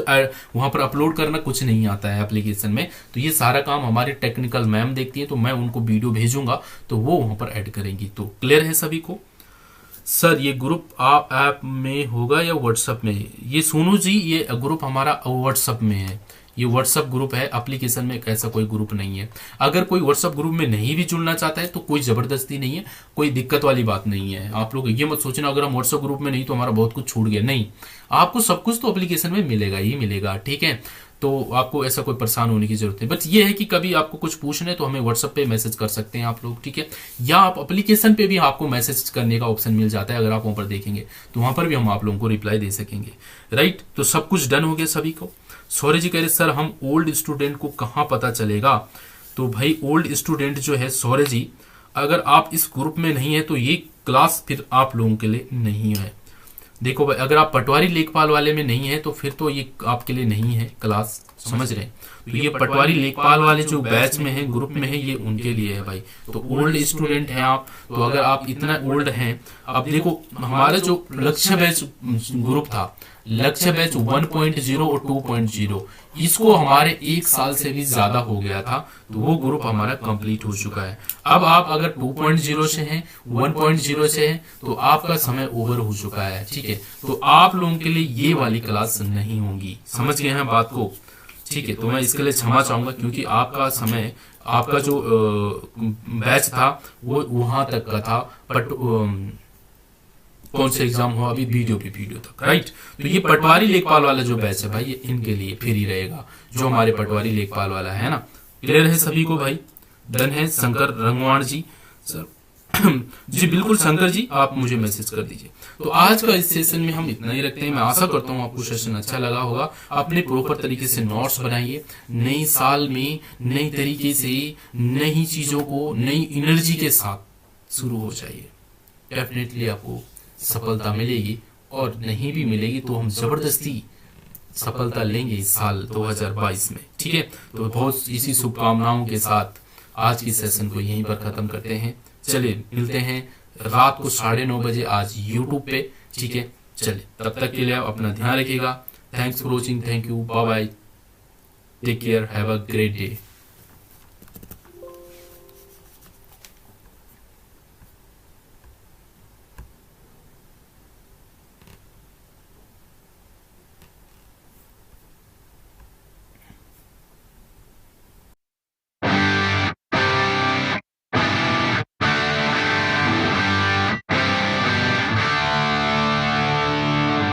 वहां पर अपलोड करना कुछ नहीं आता है एप्लीकेशन में। तो ये सारा काम हमारी टेक्निकल मैम देखती है, तो मैं उनको वीडियो भेजूंगा तो वो वहां पर ऐड करेंगी। तो क्लियर है सभी को? सर ये ग्रुप आप ऐप में होगा या व्हाट्सएप में? ये सोनू जी, ये ग्रुप हमारा व्हाट्सएप में है, ये व्हाट्सएप ग्रुप है, एप्लीकेशन में ऐसा कोई ग्रुप नहीं है। अगर कोई व्हाट्सएप ग्रुप में नहीं भी जुड़ना चाहता है तो कोई जबरदस्ती नहीं है, कोई दिक्कत वाली बात नहीं है। आप लोग ये मत सोचना अगर हम व्हाट्सएप ग्रुप में नहीं तो हमारा बहुत कुछ छूट गया, नहीं, आपको सब कुछ तो एप्लीकेशन में मिलेगा ही मिलेगा। ठीक है, तो आपको ऐसा कोई परेशान होने की जरूरत नहीं। बट ये है कि कभी आपको कुछ पूछना है तो हमें व्हाट्सएप पे मैसेज कर सकते हैं आप लोग, ठीक है। या आप एप्लीकेशन पे भी आपको मैसेज करने का ऑप्शन मिल जाता है, अगर आप वहां पर देखेंगे तो वहां पर भी हम आप लोगों को रिप्लाई दे सकेंगे, राइट। तो सब कुछ डन हो गया सभी को। सौर्य जी कह रहे सर हम ओल्ड स्टूडेंट को कहाँ पता चलेगा। तो भाई ओल्ड स्टूडेंट जो है सौर्य जी, अगर आप इस ग्रुप में नहीं है तो ये क्लास फिर आप लोगों के लिए नहीं है। देखो भाई, अगर आप पटवारी लेखपाल वाले में नहीं है तो फिर तो ये आपके लिए नहीं है क्लास, समझ रहे हैं। तो ये पटवारी लेखपाल वाले जो बैच में है, ग्रुप में है, ये उनके लिए है भाई। तो ओल्ड स्टूडेंट हैं आप, तो अगर आप इतना ओल्ड हैं, अब देखो हमारा जो लक्ष्य बैच ग्रुप था, लक्ष्य बैच 1.0 और 2.0, इसको हमारे 1 साल से भी ज्यादा हो गया था, तो वो ग्रुप हमारा कंप्लीट हो चुका है। अब आप अगर 2.0 से हैं, 1.0 से हैं, तो आपका समय ओवर हो चुका है, ठीक है। तो आप लोगों के लिए ये वाली क्लास नहीं होंगी, समझ गए हैं बात को, ठीक है। तो मैं इसके लिए क्षमा चाहूंगा, क्योंकि आपका समय, आपका जो बैच था वो वहां तक का था, बट कौन से एग्जाम हो अभी वीडियो तक, राइट। तो ये पटवारी लेखपाल वाला जो बैच है भाई, ये इनके लिए फ्री रहेगा, जो हमारे पटवारी लेखपाल वाला है ना। क्लियर है सभी को भाई, डन है। शंकर रंगवाण जी सर जी बिल्कुल शंकर जी, आप मुझे मैसेज कर दीजिए। तो आज का इस सेशन में हम इतना ही रखते हैं। मैं आशा करता हूँ आपको सेशन अच्छा लगा होगा। अपने प्रॉपर तरीके से नोट्स बनाइए, नई साल में नई तरीके से नई चीजों को नई एनर्जी के साथ शुरू हो जाइए, डेफिनेटली आपको सफलता मिलेगी। और नहीं भी मिलेगी तो हम जबरदस्ती सफलता लेंगे इस साल 2022 में, ठीक है। तो बहुत इसी शुभकामनाओं के साथ आज की सेशन को यहीं पर खत्म करते हैं। चलिए मिलते हैं रात को 9:30 बजे आज यूट्यूब पे, ठीक है। चलिए तब तक के लिए आप अपना ध्यान रखिएगा। Thanks for watching, thank you, bye bye, take care, have a great day.